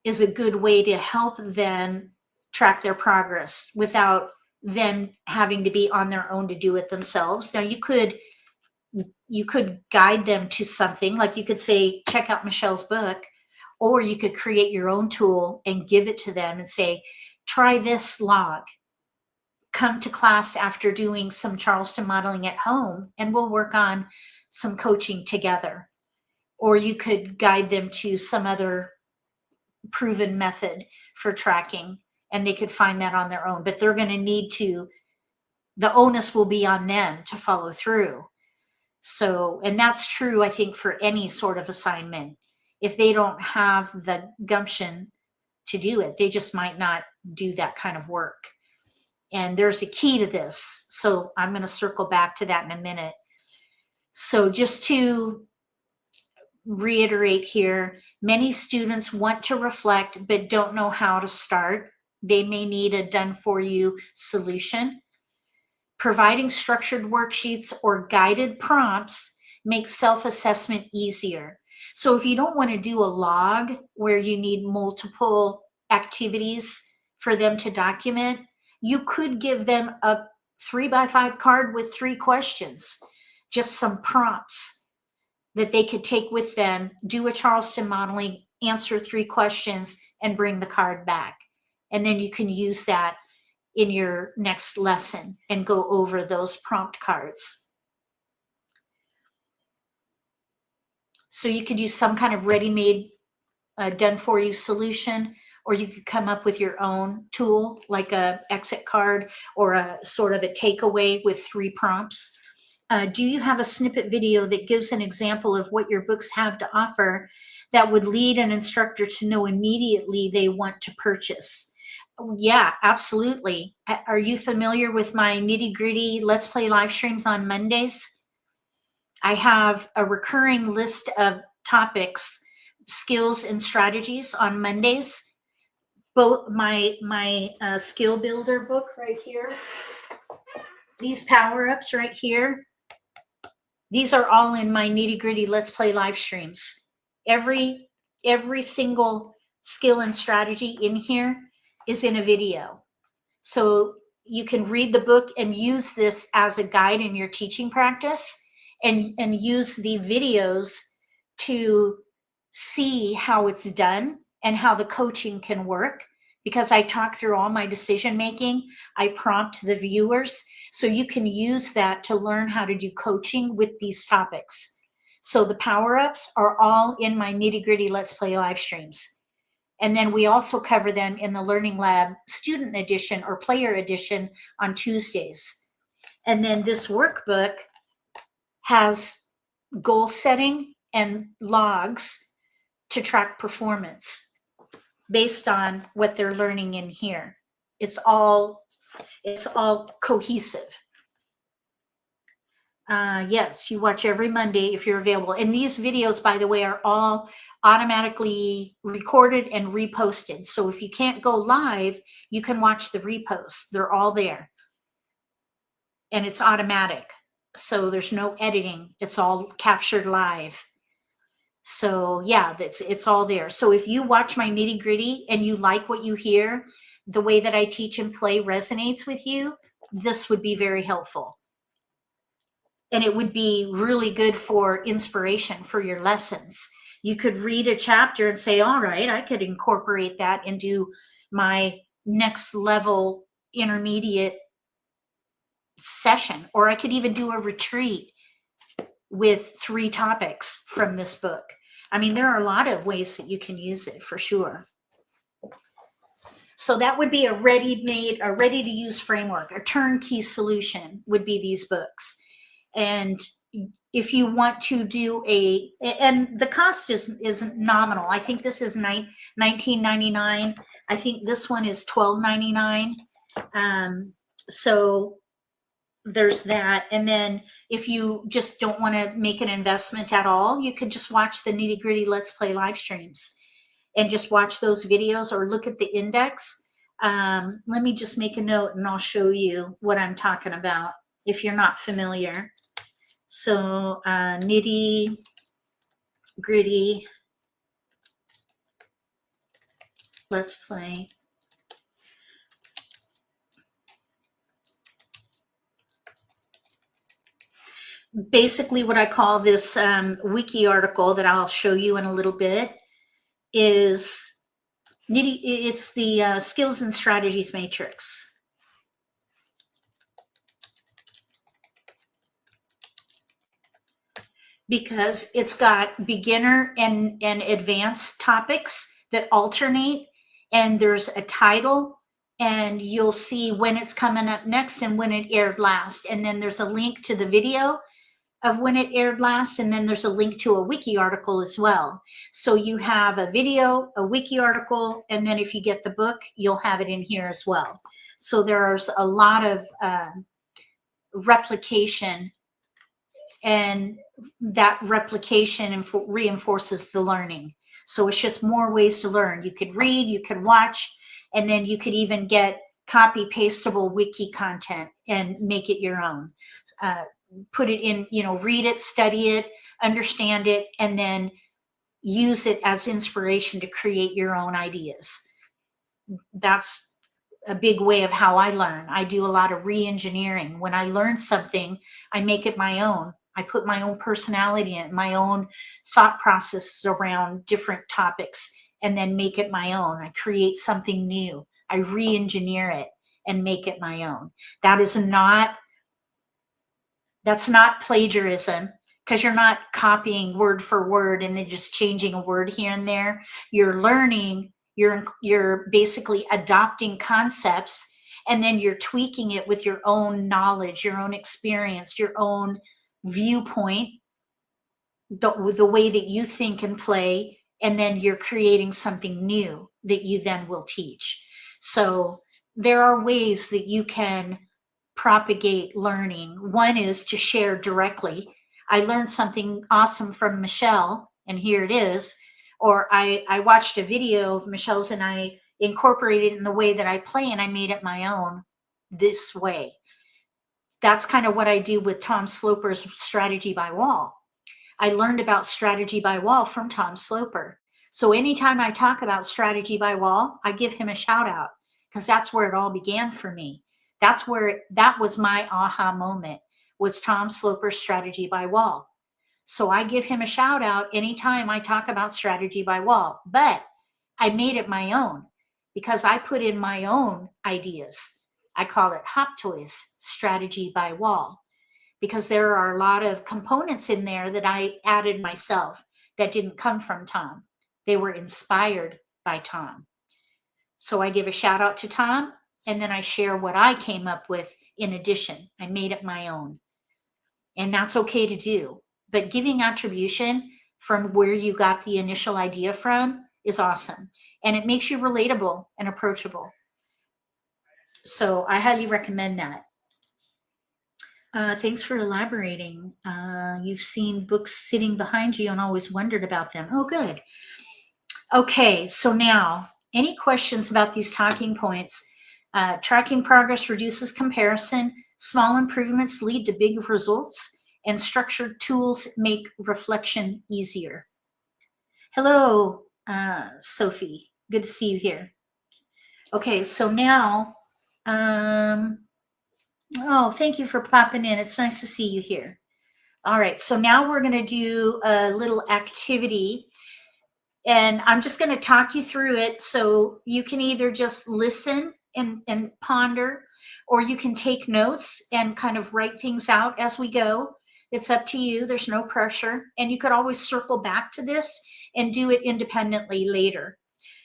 is a good way to help them track their progress without them having to be on their own to do it themselves. Now you could guide them to something, like you could say, check out Michelle's book, or you could create your own tool and give it to them and say, try this log. Come to class after doing some Charleston modeling at home, and we'll work on some coaching together. Or you could guide them to some other proven method for tracking, and they could find that on their own. But they're going to need to, the onus will be on them to follow through. So, and that's true, I think, for any sort of assignment. If they don't have the gumption to do it, they just might not do that kind of work. And there's a key to this. So I'm going to circle back to that in a minute. So just to reiterate here, many students want to reflect but don't know how to start. They may need a done-for-you solution. Providing structured worksheets or guided prompts makes self-assessment easier. So if you don't want to do a log where you need multiple activities for them to document, you could give them a 3x5 card with 3 questions, just some prompts that they could take with them, do a Charleston modeling, answer 3 questions, and bring the card back. And then you can use that in your next lesson and go over those prompt cards. So you could use some kind of ready-made, done-for-you solution, or you could come up with your own tool, like a exit card or a sort of a takeaway with 3 prompts. Do you have a snippet video that gives an example of what your books have to offer that would lead an instructor to know immediately they want to purchase? Yeah, absolutely. Are you familiar with my nitty-gritty Let's Play live streams on Mondays? I have a recurring list of topics, skills, and strategies on Mondays. Both my skill builder book right here, these power-ups right here, these are all in my nitty-gritty Let's Play live streams. Every single skill and strategy in here is in a video. So you can read the book and use this as a guide in your teaching practice, and use the videos to see how it's done and how the coaching can work. Because I talk through all my decision making, I prompt the viewers. So you can use that to learn how to do coaching with these topics. So the power-ups are all in my nitty-gritty Let's Play live streams. And then we also cover them in the Learning Lab Student Edition or Player Edition on Tuesdays. And then this workbook has goal setting and logs to track performance based on what they're learning in here. It's all cohesive. Yes, you watch every Monday if you're available. And these videos, by the way, are all automatically recorded and reposted. So if you can't go live, you can watch the reposts. They're all there. And it's automatic. So there's no editing. It's all captured live. So yeah, it's all there. So if you watch my nitty gritty and you like what you hear, the way that I teach and play resonates with you, this would be very helpful. And it would be really good for inspiration for your lessons. You could read a chapter and say, all right, I could incorporate that into my next level intermediate session, or I could even do a retreat with 3 topics from this book. I mean, there are a lot of ways that you can use it for sure. So that would be a ready-made, a ready-to-use framework. A turnkey solution would be these books. And if you want to do and the cost is nominal. I think this is $19.99. I think this one is $12.99. So there's that. And then if you just don't want to make an investment at all, you could just watch the nitty gritty Let's Play live streams and just watch those videos or look at the index. Let me just make a note and I'll show you what I'm talking about if you're not familiar. So nitty gritty Let's Play. Basically what I call this wiki article that I'll show you in a little bit is it's the skills and strategies matrix. Because it's got beginner and advanced topics that alternate, and there's a title, and you'll see when it's coming up next and when it aired last. And then there's a link to the video of when it aired last, and then there's a link to a wiki article as well. So you have a video, a wiki article, and then if you get the book, you'll have it in here as well. So there's a lot of replication, and that replication reinforces the learning. So it's just more ways to learn. You could read, you could watch, and then you could even get copy pastable wiki content and make it your own. Put it in, read it, study it, understand it, and then use it as inspiration to create your own ideas. That's a big way of how I learn. I do a lot of re-engineering. When I learn something, I make it my own. I put my own personality in it, my own thought processes around different topics, and then make it my own. I create something new. I re-engineer it and make it my own. That's not plagiarism, because you're not copying word for word and then just changing a word here and there. You're learning, you're basically adopting concepts, and then you're tweaking it with your own knowledge, your own experience, your own viewpoint, the way that you think and play, and then you're creating something new that you then will teach. So there are ways that you can propagate learning. One is to share directly. I learned something awesome from Michelle, and here it is. Or I watched a video of Michelle's and I incorporated it in the way that I play, and I made it my own this way. That's kind of what I do with Tom Sloper's Strategy by Wall. I learned about Strategy by Wall from Tom Sloper. So anytime I talk about Strategy by Wall, I give him a shout out, because that's where it all began for me. That was my aha moment, was Tom Sloper's Strategy by Wall. So I give him a shout out anytime I talk about Strategy by Wall. But I made it my own because I put in my own ideas. I call it Hop Toys Strategy by Wall, because there are a lot of components in there that I added myself that didn't come from Tom. They were inspired by Tom. So I give a shout out to Tom, and then I share what I came up with in addition. I made it my own. And that's okay to do. But giving attribution from where you got the initial idea from is awesome. And it makes you relatable and approachable. So I highly recommend that. Thanks for elaborating. You've seen books sitting behind you and always wondered about them. Oh, good. Okay, so now, any questions about these talking points? Tracking progress reduces comparison. Small improvements lead to big results, and structured tools make reflection easier. Hello, Sophie. Good to see you here. Okay, so now, oh, thank you for popping in. It's nice to see you here. All right, so now we're going to do a little activity, and I'm just going to talk you through it so you can either just listen and ponder, or you can take notes and kind of write things out as we go. It's up to you. There's no pressure. And you could always circle back to this and do it independently later.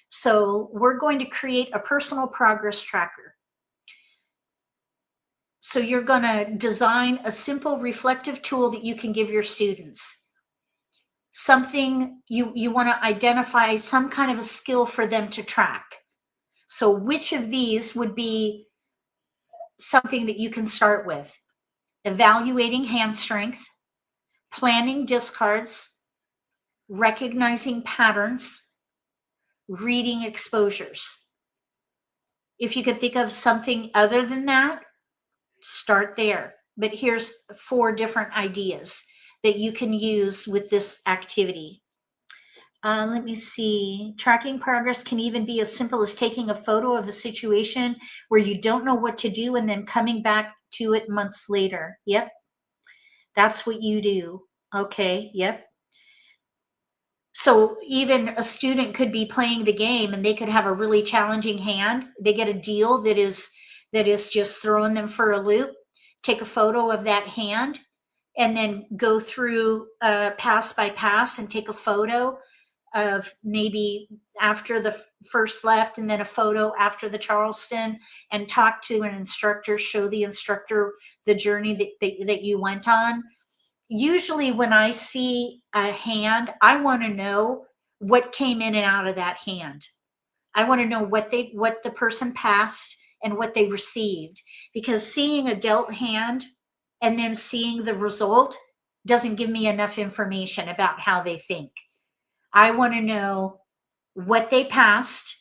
So we're going to create a personal progress tracker. So you're going to design a simple reflective tool that you can give your students. Something you want to identify, some kind of a skill for them to track. So which of these would be something that you can start with? Evaluating hand strength, planning discards, recognizing patterns, reading exposures. If you could think of something other than that, start there. But here's 4 different ideas that you can use with this activity. Let me see. Tracking progress can even be as simple as taking a photo of a situation where you don't know what to do and then coming back to it months later. Yep. That's what you do. Okay. Yep. So even a student could be playing the game and they could have a really challenging hand. They get a deal that is just throwing them for a loop. Take a photo of that hand and then go through pass by pass and take a photo of maybe after the first left and then a photo after the Charleston, and talk to an instructor, show the instructor the journey that you went on. Usually when I see a hand, I want to know what came in and out of that hand. I want to know what the person passed and what they received, because seeing a dealt hand and then seeing the result doesn't give me enough information about how they think. I want to know what they passed,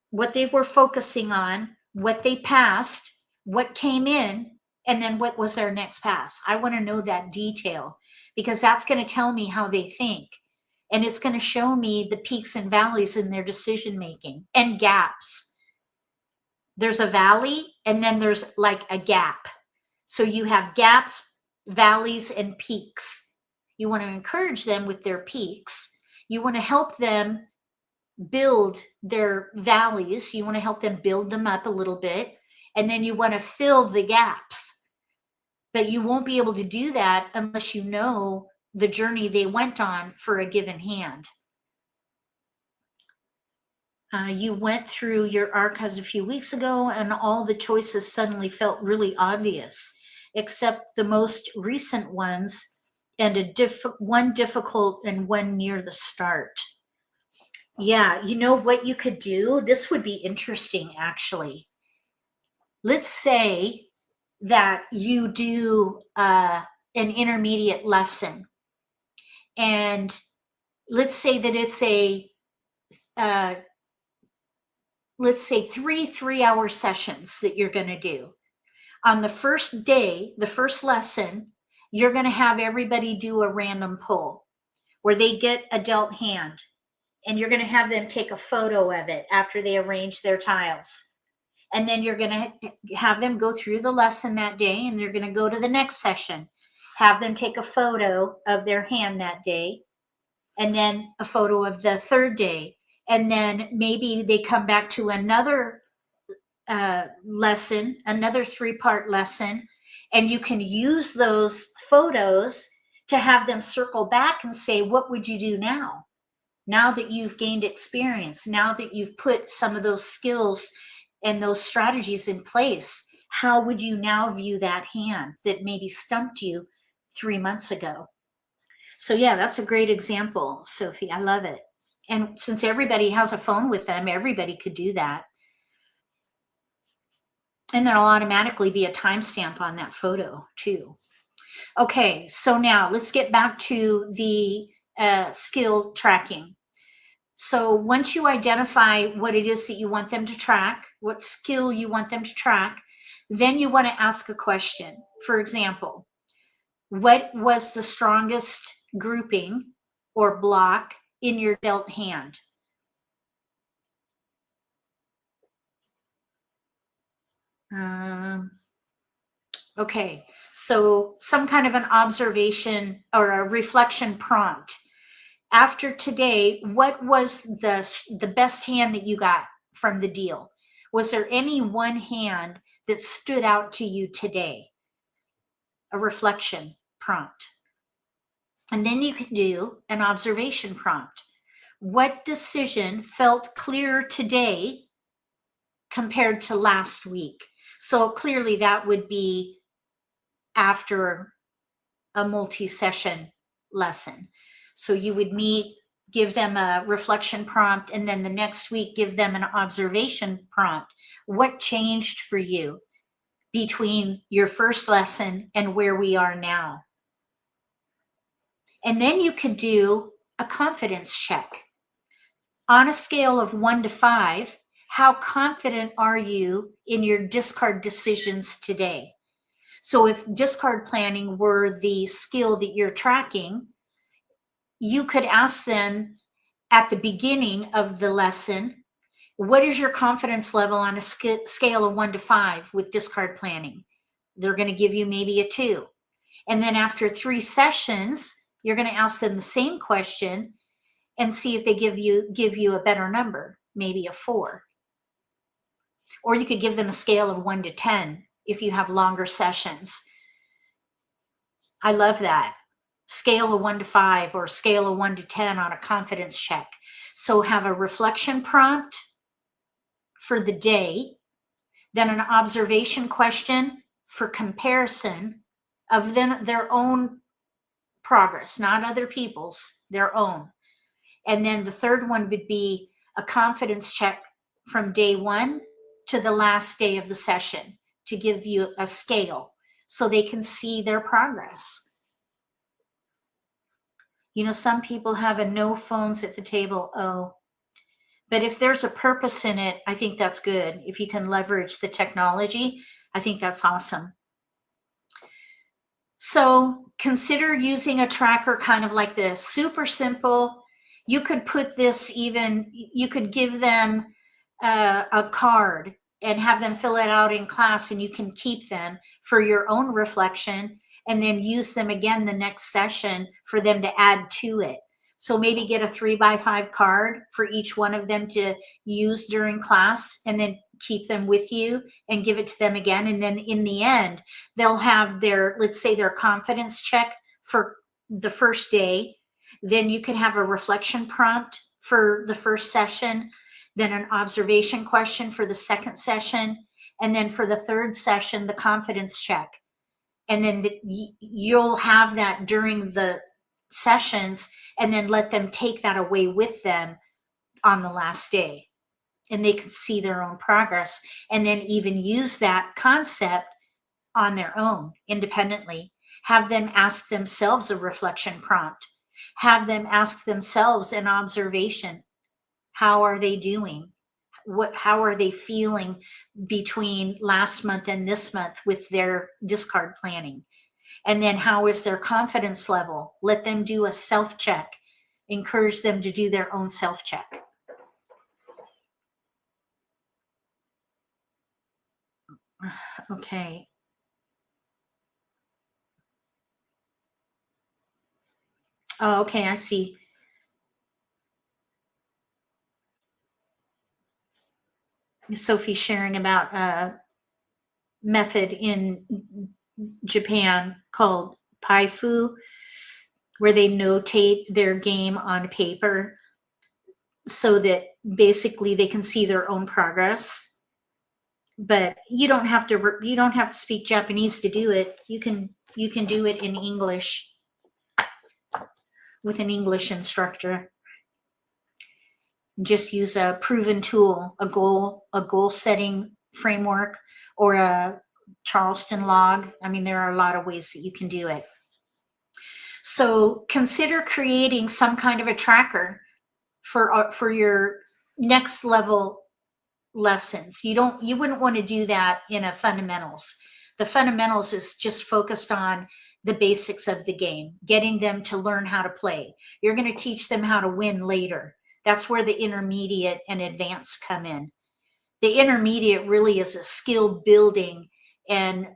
what they were focusing on, what they passed, what came in, and then what was their next pass. I want to know that detail, because that's going to tell me how they think. And it's going to show me the peaks and valleys in their decision making and gaps. There's a valley and then there's like a gap. So you have gaps, valleys, and peaks. You want to encourage them with their peaks. You want to help them build their valleys. You want to help them build them up a little bit. And then you want to fill the gaps. But you won't be able to do that unless you know the journey they went on for a given hand. You went through your archives a few weeks ago and all the choices suddenly felt really obvious, except the most recent ones and one difficult and one near the start. Yeah, you know what you could do? This would be interesting, actually. Let's say that you do an intermediate lesson, and let's say that it's let's say 3 3-hour sessions that you're going to do. On the first day, the first lesson, you're going to have everybody do a random pull where they get a dealt hand, and you're going to have them take a photo of it after they arrange their tiles. And then you're going to have them go through the lesson that day, and they're going to go to the next session, have them take a photo of their hand that day, and then a photo of the third day. And then maybe they come back to another lesson, another 3-part lesson, and you can use those photos to have them circle back and say, what would you do now? Now that you've gained experience, now that you've put some of those skills and those strategies in place, how would you now view that hand that maybe stumped you 3 months ago? So yeah, that's a great example, Sophie. I love it. And since everybody has a phone with them, everybody could do that. And there'll automatically be a timestamp on that photo too. Okay, so now let's get back to the skill tracking. So once you identify what it is that you want them to track, what skill you want them to track, then you want to ask a question. For example, what was the strongest grouping or block in your dealt hand? Okay, so some kind of an observation or a reflection prompt. After today, what was the best hand that you got from the deal? Was there any one hand that stood out to you today? A reflection prompt. And then you can do an observation prompt. What decision felt clearer today compared to last week? So clearly that would be after a multi-session lesson. So you would meet, give them a reflection prompt, and then the next week give them an observation prompt. What changed for you between your first lesson and where we are now? And then you could do a confidence check. On a scale of 1 to 5, how confident are you in your discard decisions today? So if discard planning were the skill that you're tracking, you could ask them at the beginning of the lesson, what is your confidence level on a scale of 1 to 5 with discard planning? They're going to give you maybe a 2. And then after 3 sessions, you're going to ask them the same question and see if they give you a better number, maybe a 4. Or you could give them a scale of 1 to 10 if you have longer sessions. I love that. Scale of 1 to 5 or scale of 1 to 10 on a confidence check. So have a reflection prompt for the day, then an observation question for comparison of their own progress, not other people's, their own. And then the third one would be a confidence check from day 1 to the last day of the session to give you a scale so they can see their progress. You know, some people have a no phones at the table. Oh, but if there's a purpose in it, I think that's good. If you can leverage the technology, I think that's awesome. So consider using a tracker kind of like this. Super simple. You could put this even, you could give them a card and have them fill it out in class, and you can keep them for your own reflection and then use them again the next session for them to add to it. So maybe get a 3x5 card for each one of them to use during class and then keep them with you and give it to them again. And then in the end, they'll have their, let's say their confidence check for the first day. Then you can have a reflection prompt for the first session, then an observation question for the second session, and then for the third session, the confidence check. And then you'll have that during the sessions, and then let them take that away with them on the last day. And they can see their own progress and then even use that concept on their own independently. Have them ask themselves a reflection prompt. Have them ask themselves an observation. How are they doing? How are they feeling between last month and this month with their discard planning? And then how is their confidence level? Let them do a self-check. Encourage them to do their own self-check. Okay. Oh, okay, I see. Sophie sharing about a method in Japan called Paifu, where they notate their game on paper so that basically they can see their own progress. But you don't have to speak Japanese to do it. You can do it in English with an English instructor. Just use a proven tool, a goal setting framework, or a Charleston log. I mean, there are a lot of ways that you can do it. So consider creating some kind of a tracker for your next level lessons. You wouldn't want to do that in a fundamentals. The fundamentals is just focused on the basics of the game, getting them to learn how to play. You're going to teach them how to win later. That's where the intermediate and advanced come in. The intermediate really is a skill building and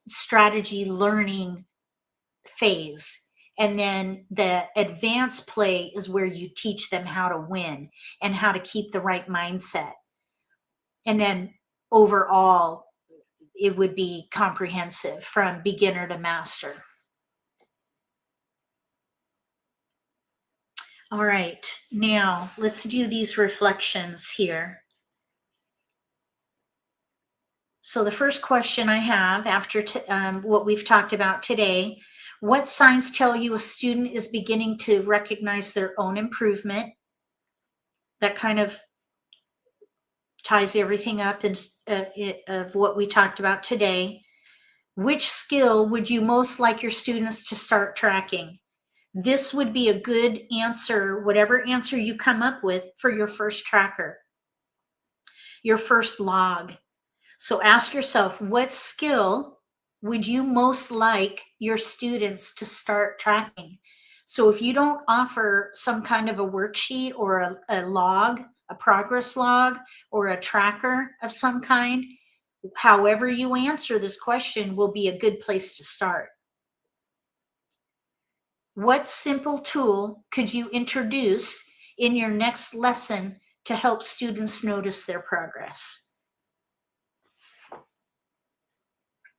strategy learning phase. And then the advanced play is where you teach them how to win and how to keep the right mindset. And then overall, it would be comprehensive from beginner to master. All right, now let's do these reflections here. So the first question I have after what we've talked about today, what signs tell you a student is beginning to recognize their own improvement? That kind of ties everything up of what we talked about today. Which skill would you most like your students to start tracking? This would be a good answer, whatever answer you come up with, for your first tracker, your first log. So ask yourself, what skill would you most like your students to start tracking? So if you don't offer some kind of a worksheet or a log, a progress log, or a tracker of some kind, however you answer this question will be a good place to start. What simple tool could you introduce in your next lesson to help students notice their progress?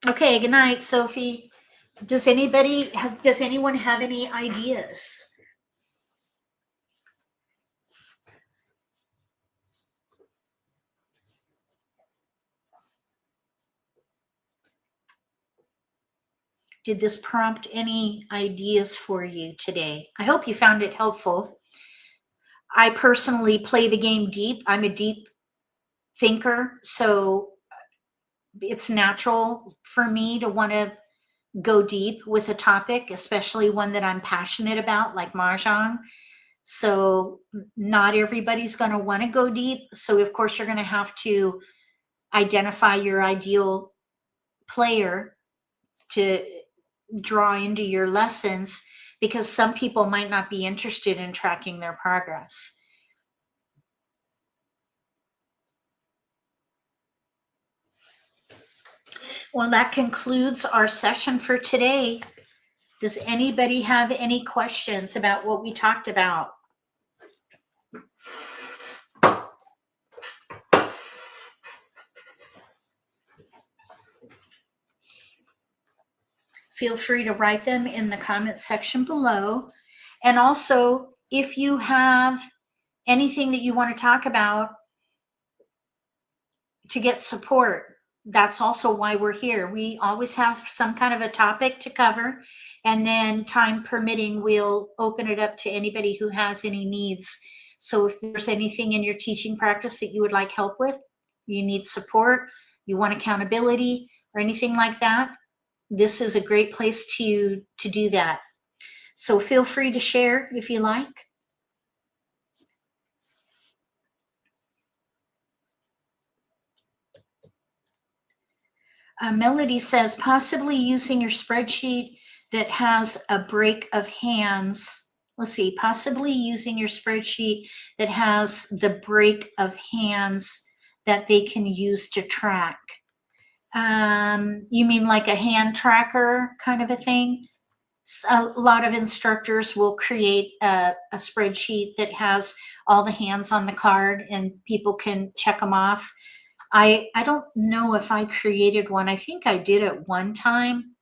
Okay, good night, Sophie. Does anyone have any ideas? Did this prompt any ideas for you today? I hope you found it helpful. I personally play the game deep. I'm a deep thinker, so it's natural for me to want to go deep with a topic, especially one that I'm passionate about, like Mahjong. So not everybody's going to want to go deep. So of course you're going to have to identify your ideal player to draw into your lessons, because some people might not be interested in tracking their progress. Well, that concludes our session for today. Does anybody have any questions about what we talked about? Feel free to write them in the comments section below. And also, if you have anything that you want to talk about to get support, that's also why we're here. We always have some kind of a topic to cover, and then time permitting, we'll open it up to anybody who has any needs. So if there's anything in your teaching practice that you would like help with, you need support, you want accountability or anything like that, this is a great place to do that. So feel free to share if you like. Melody says, possibly using your spreadsheet that has a break of hands. Let's see, possibly using your spreadsheet that has the break of hands that they can use to track. You mean like a hand tracker kind of a thing? A lot of instructors will create a spreadsheet that has all the hands on the card and people can check them off. I don't know if I created one. I think I did at one time,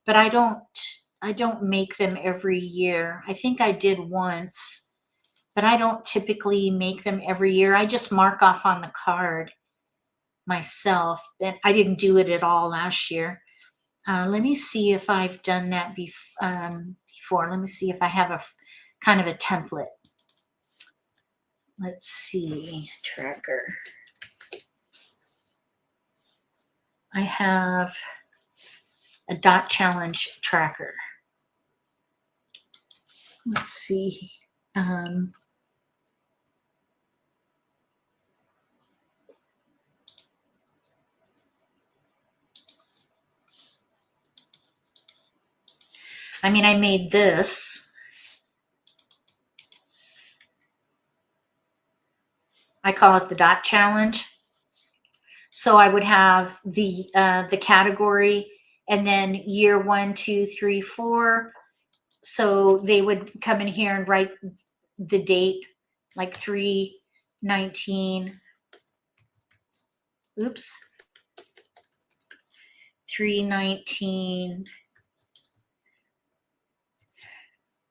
but I don't make them every year. I think I did once, but I don't typically make them every year. I just mark off on the card myself. And I didn't do it at all last year. Let me see if I've done that before. Let me see if I have a kind of a template. Let's see, tracker. I have a dot challenge tracker. Let's see. I mean, I made this. I call it the dot challenge. So I would have the category and then year 1, 2, 3, 4. So they would come in here and write the date, like 3/19. Oops. 3/19.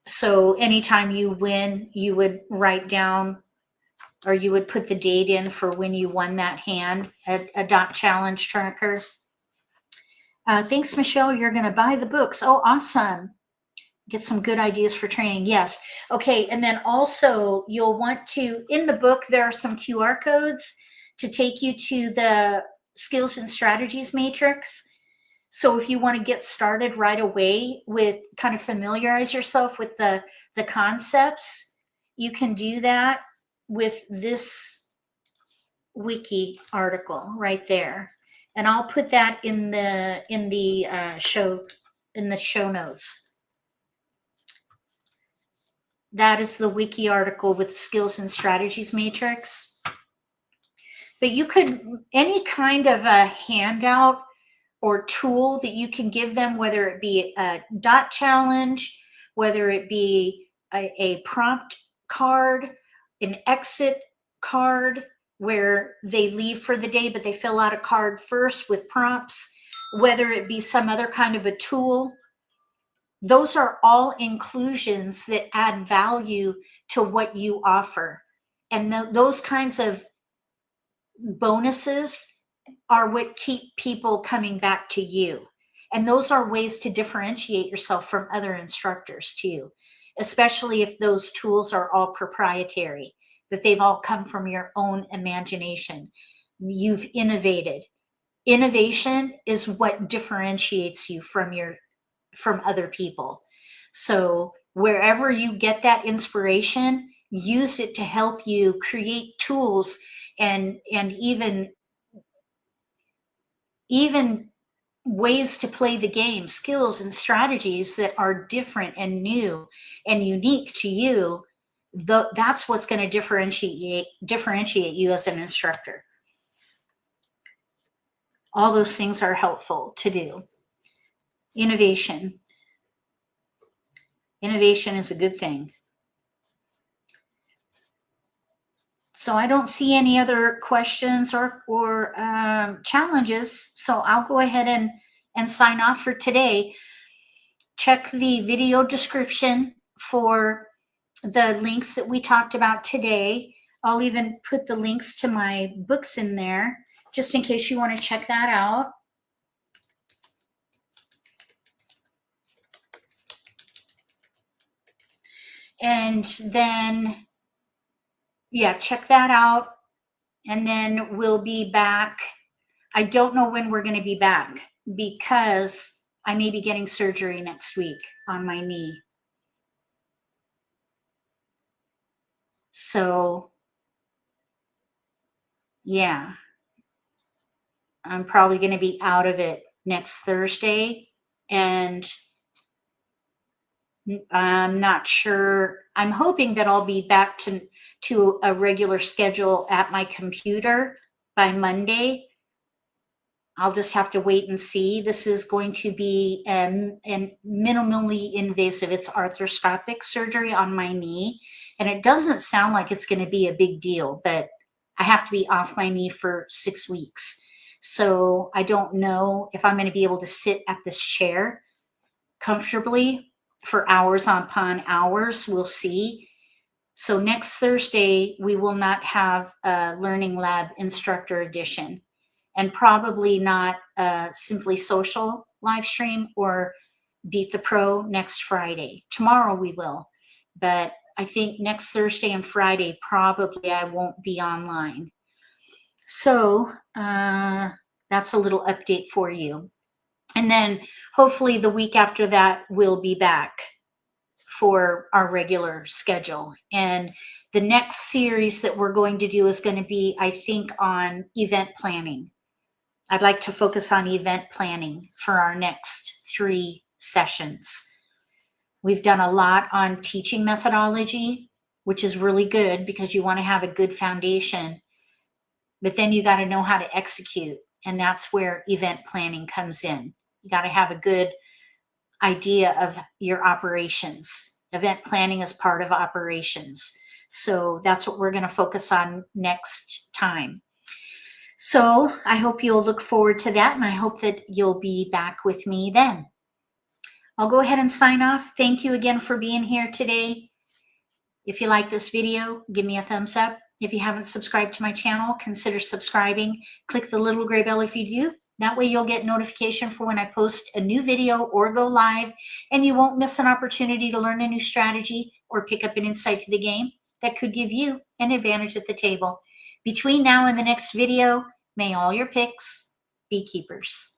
So anytime you win, you would write down, or you would put the date in for when you won that hand, a dot challenge tracker. Thanks, Michelle. You're going to buy the books. Oh, awesome. Get some good ideas for training. Yes. Okay. And then also you'll want to, in the book, there are some QR codes to take you to the skills and strategies matrix. So if you want to get started right away with kind of familiarize yourself with the concepts, you can do that with this wiki article right there. And I'll put that in the show notes. That is the wiki article with skills and strategies matrix. But you could, any kind of a handout or tool that you can give them, whether it be a dot challenge, whether it be a prompt card, an exit card where they leave for the day, but they fill out a card first with prompts, whether it be some other kind of a tool. Those are all inclusions that add value to what you offer. And those kinds of bonuses are what keep people coming back to you. And those are ways to differentiate yourself from other instructors too, especially if those tools are all proprietary, that they've all come from your own imagination. You've innovated. Innovation is what differentiates you from other people. So wherever you get that inspiration, use it to help you create tools and even ways to play the game, skills and strategies that are different and new and unique to you. That's what's going to differentiate you as an instructor. All those things are helpful to do. Innovation. Innovation is a good thing. So I don't see any other questions or challenges. So I'll go ahead and sign off for today. Check the video description for the links that we talked about today. I'll even put the links to my books in there, just in case you want to check that out. And then, yeah, check that out. And then we'll be back. I don't know when we're going to be back because I may be getting surgery next week on my knee. So, yeah, I'm probably going to be out of it next Thursday. And I'm not sure. I'm hoping that I'll be back to a regular schedule at my computer by Monday. I'll just have to wait and see. This is going to be minimally invasive. It's arthroscopic surgery on my knee. And it doesn't sound like it's going to be a big deal, but I have to be off my knee for 6 weeks. So I don't know if I'm going to be able to sit at this chair comfortably for hours upon hours. We'll see. So next Thursday, we will not have a Learning Lab Instructor Edition, and probably not a Simply Social live stream or Beat the Pro next Friday. Tomorrow we will, but I think next Thursday and Friday, probably I won't be online. So that's a little update for you. And then hopefully the week after that, we'll be back for our regular schedule. And the next series that we're going to do is going to be, I think, on event planning. I'd like to focus on event planning for our next 3 sessions. We've done a lot on teaching methodology, which is really good because you want to have a good foundation, but then you got to know how to execute. And that's where event planning comes in. You got to have a good idea of your operations. Event planning is part of operations. So that's what we're going to focus on next time. So I hope you'll look forward to that, and I hope that you'll be back with me then. I'll go ahead and sign off. Thank you again for being here today. If you like this video, give me a thumbs up. If you haven't subscribed to my channel, consider subscribing. Click the little gray bell if you do. That way you'll get notification for when I post a new video or go live, and you won't miss an opportunity to learn a new strategy or pick up an insight to the game that could give you an advantage at the table. Between now and the next video, may all your picks be keepers.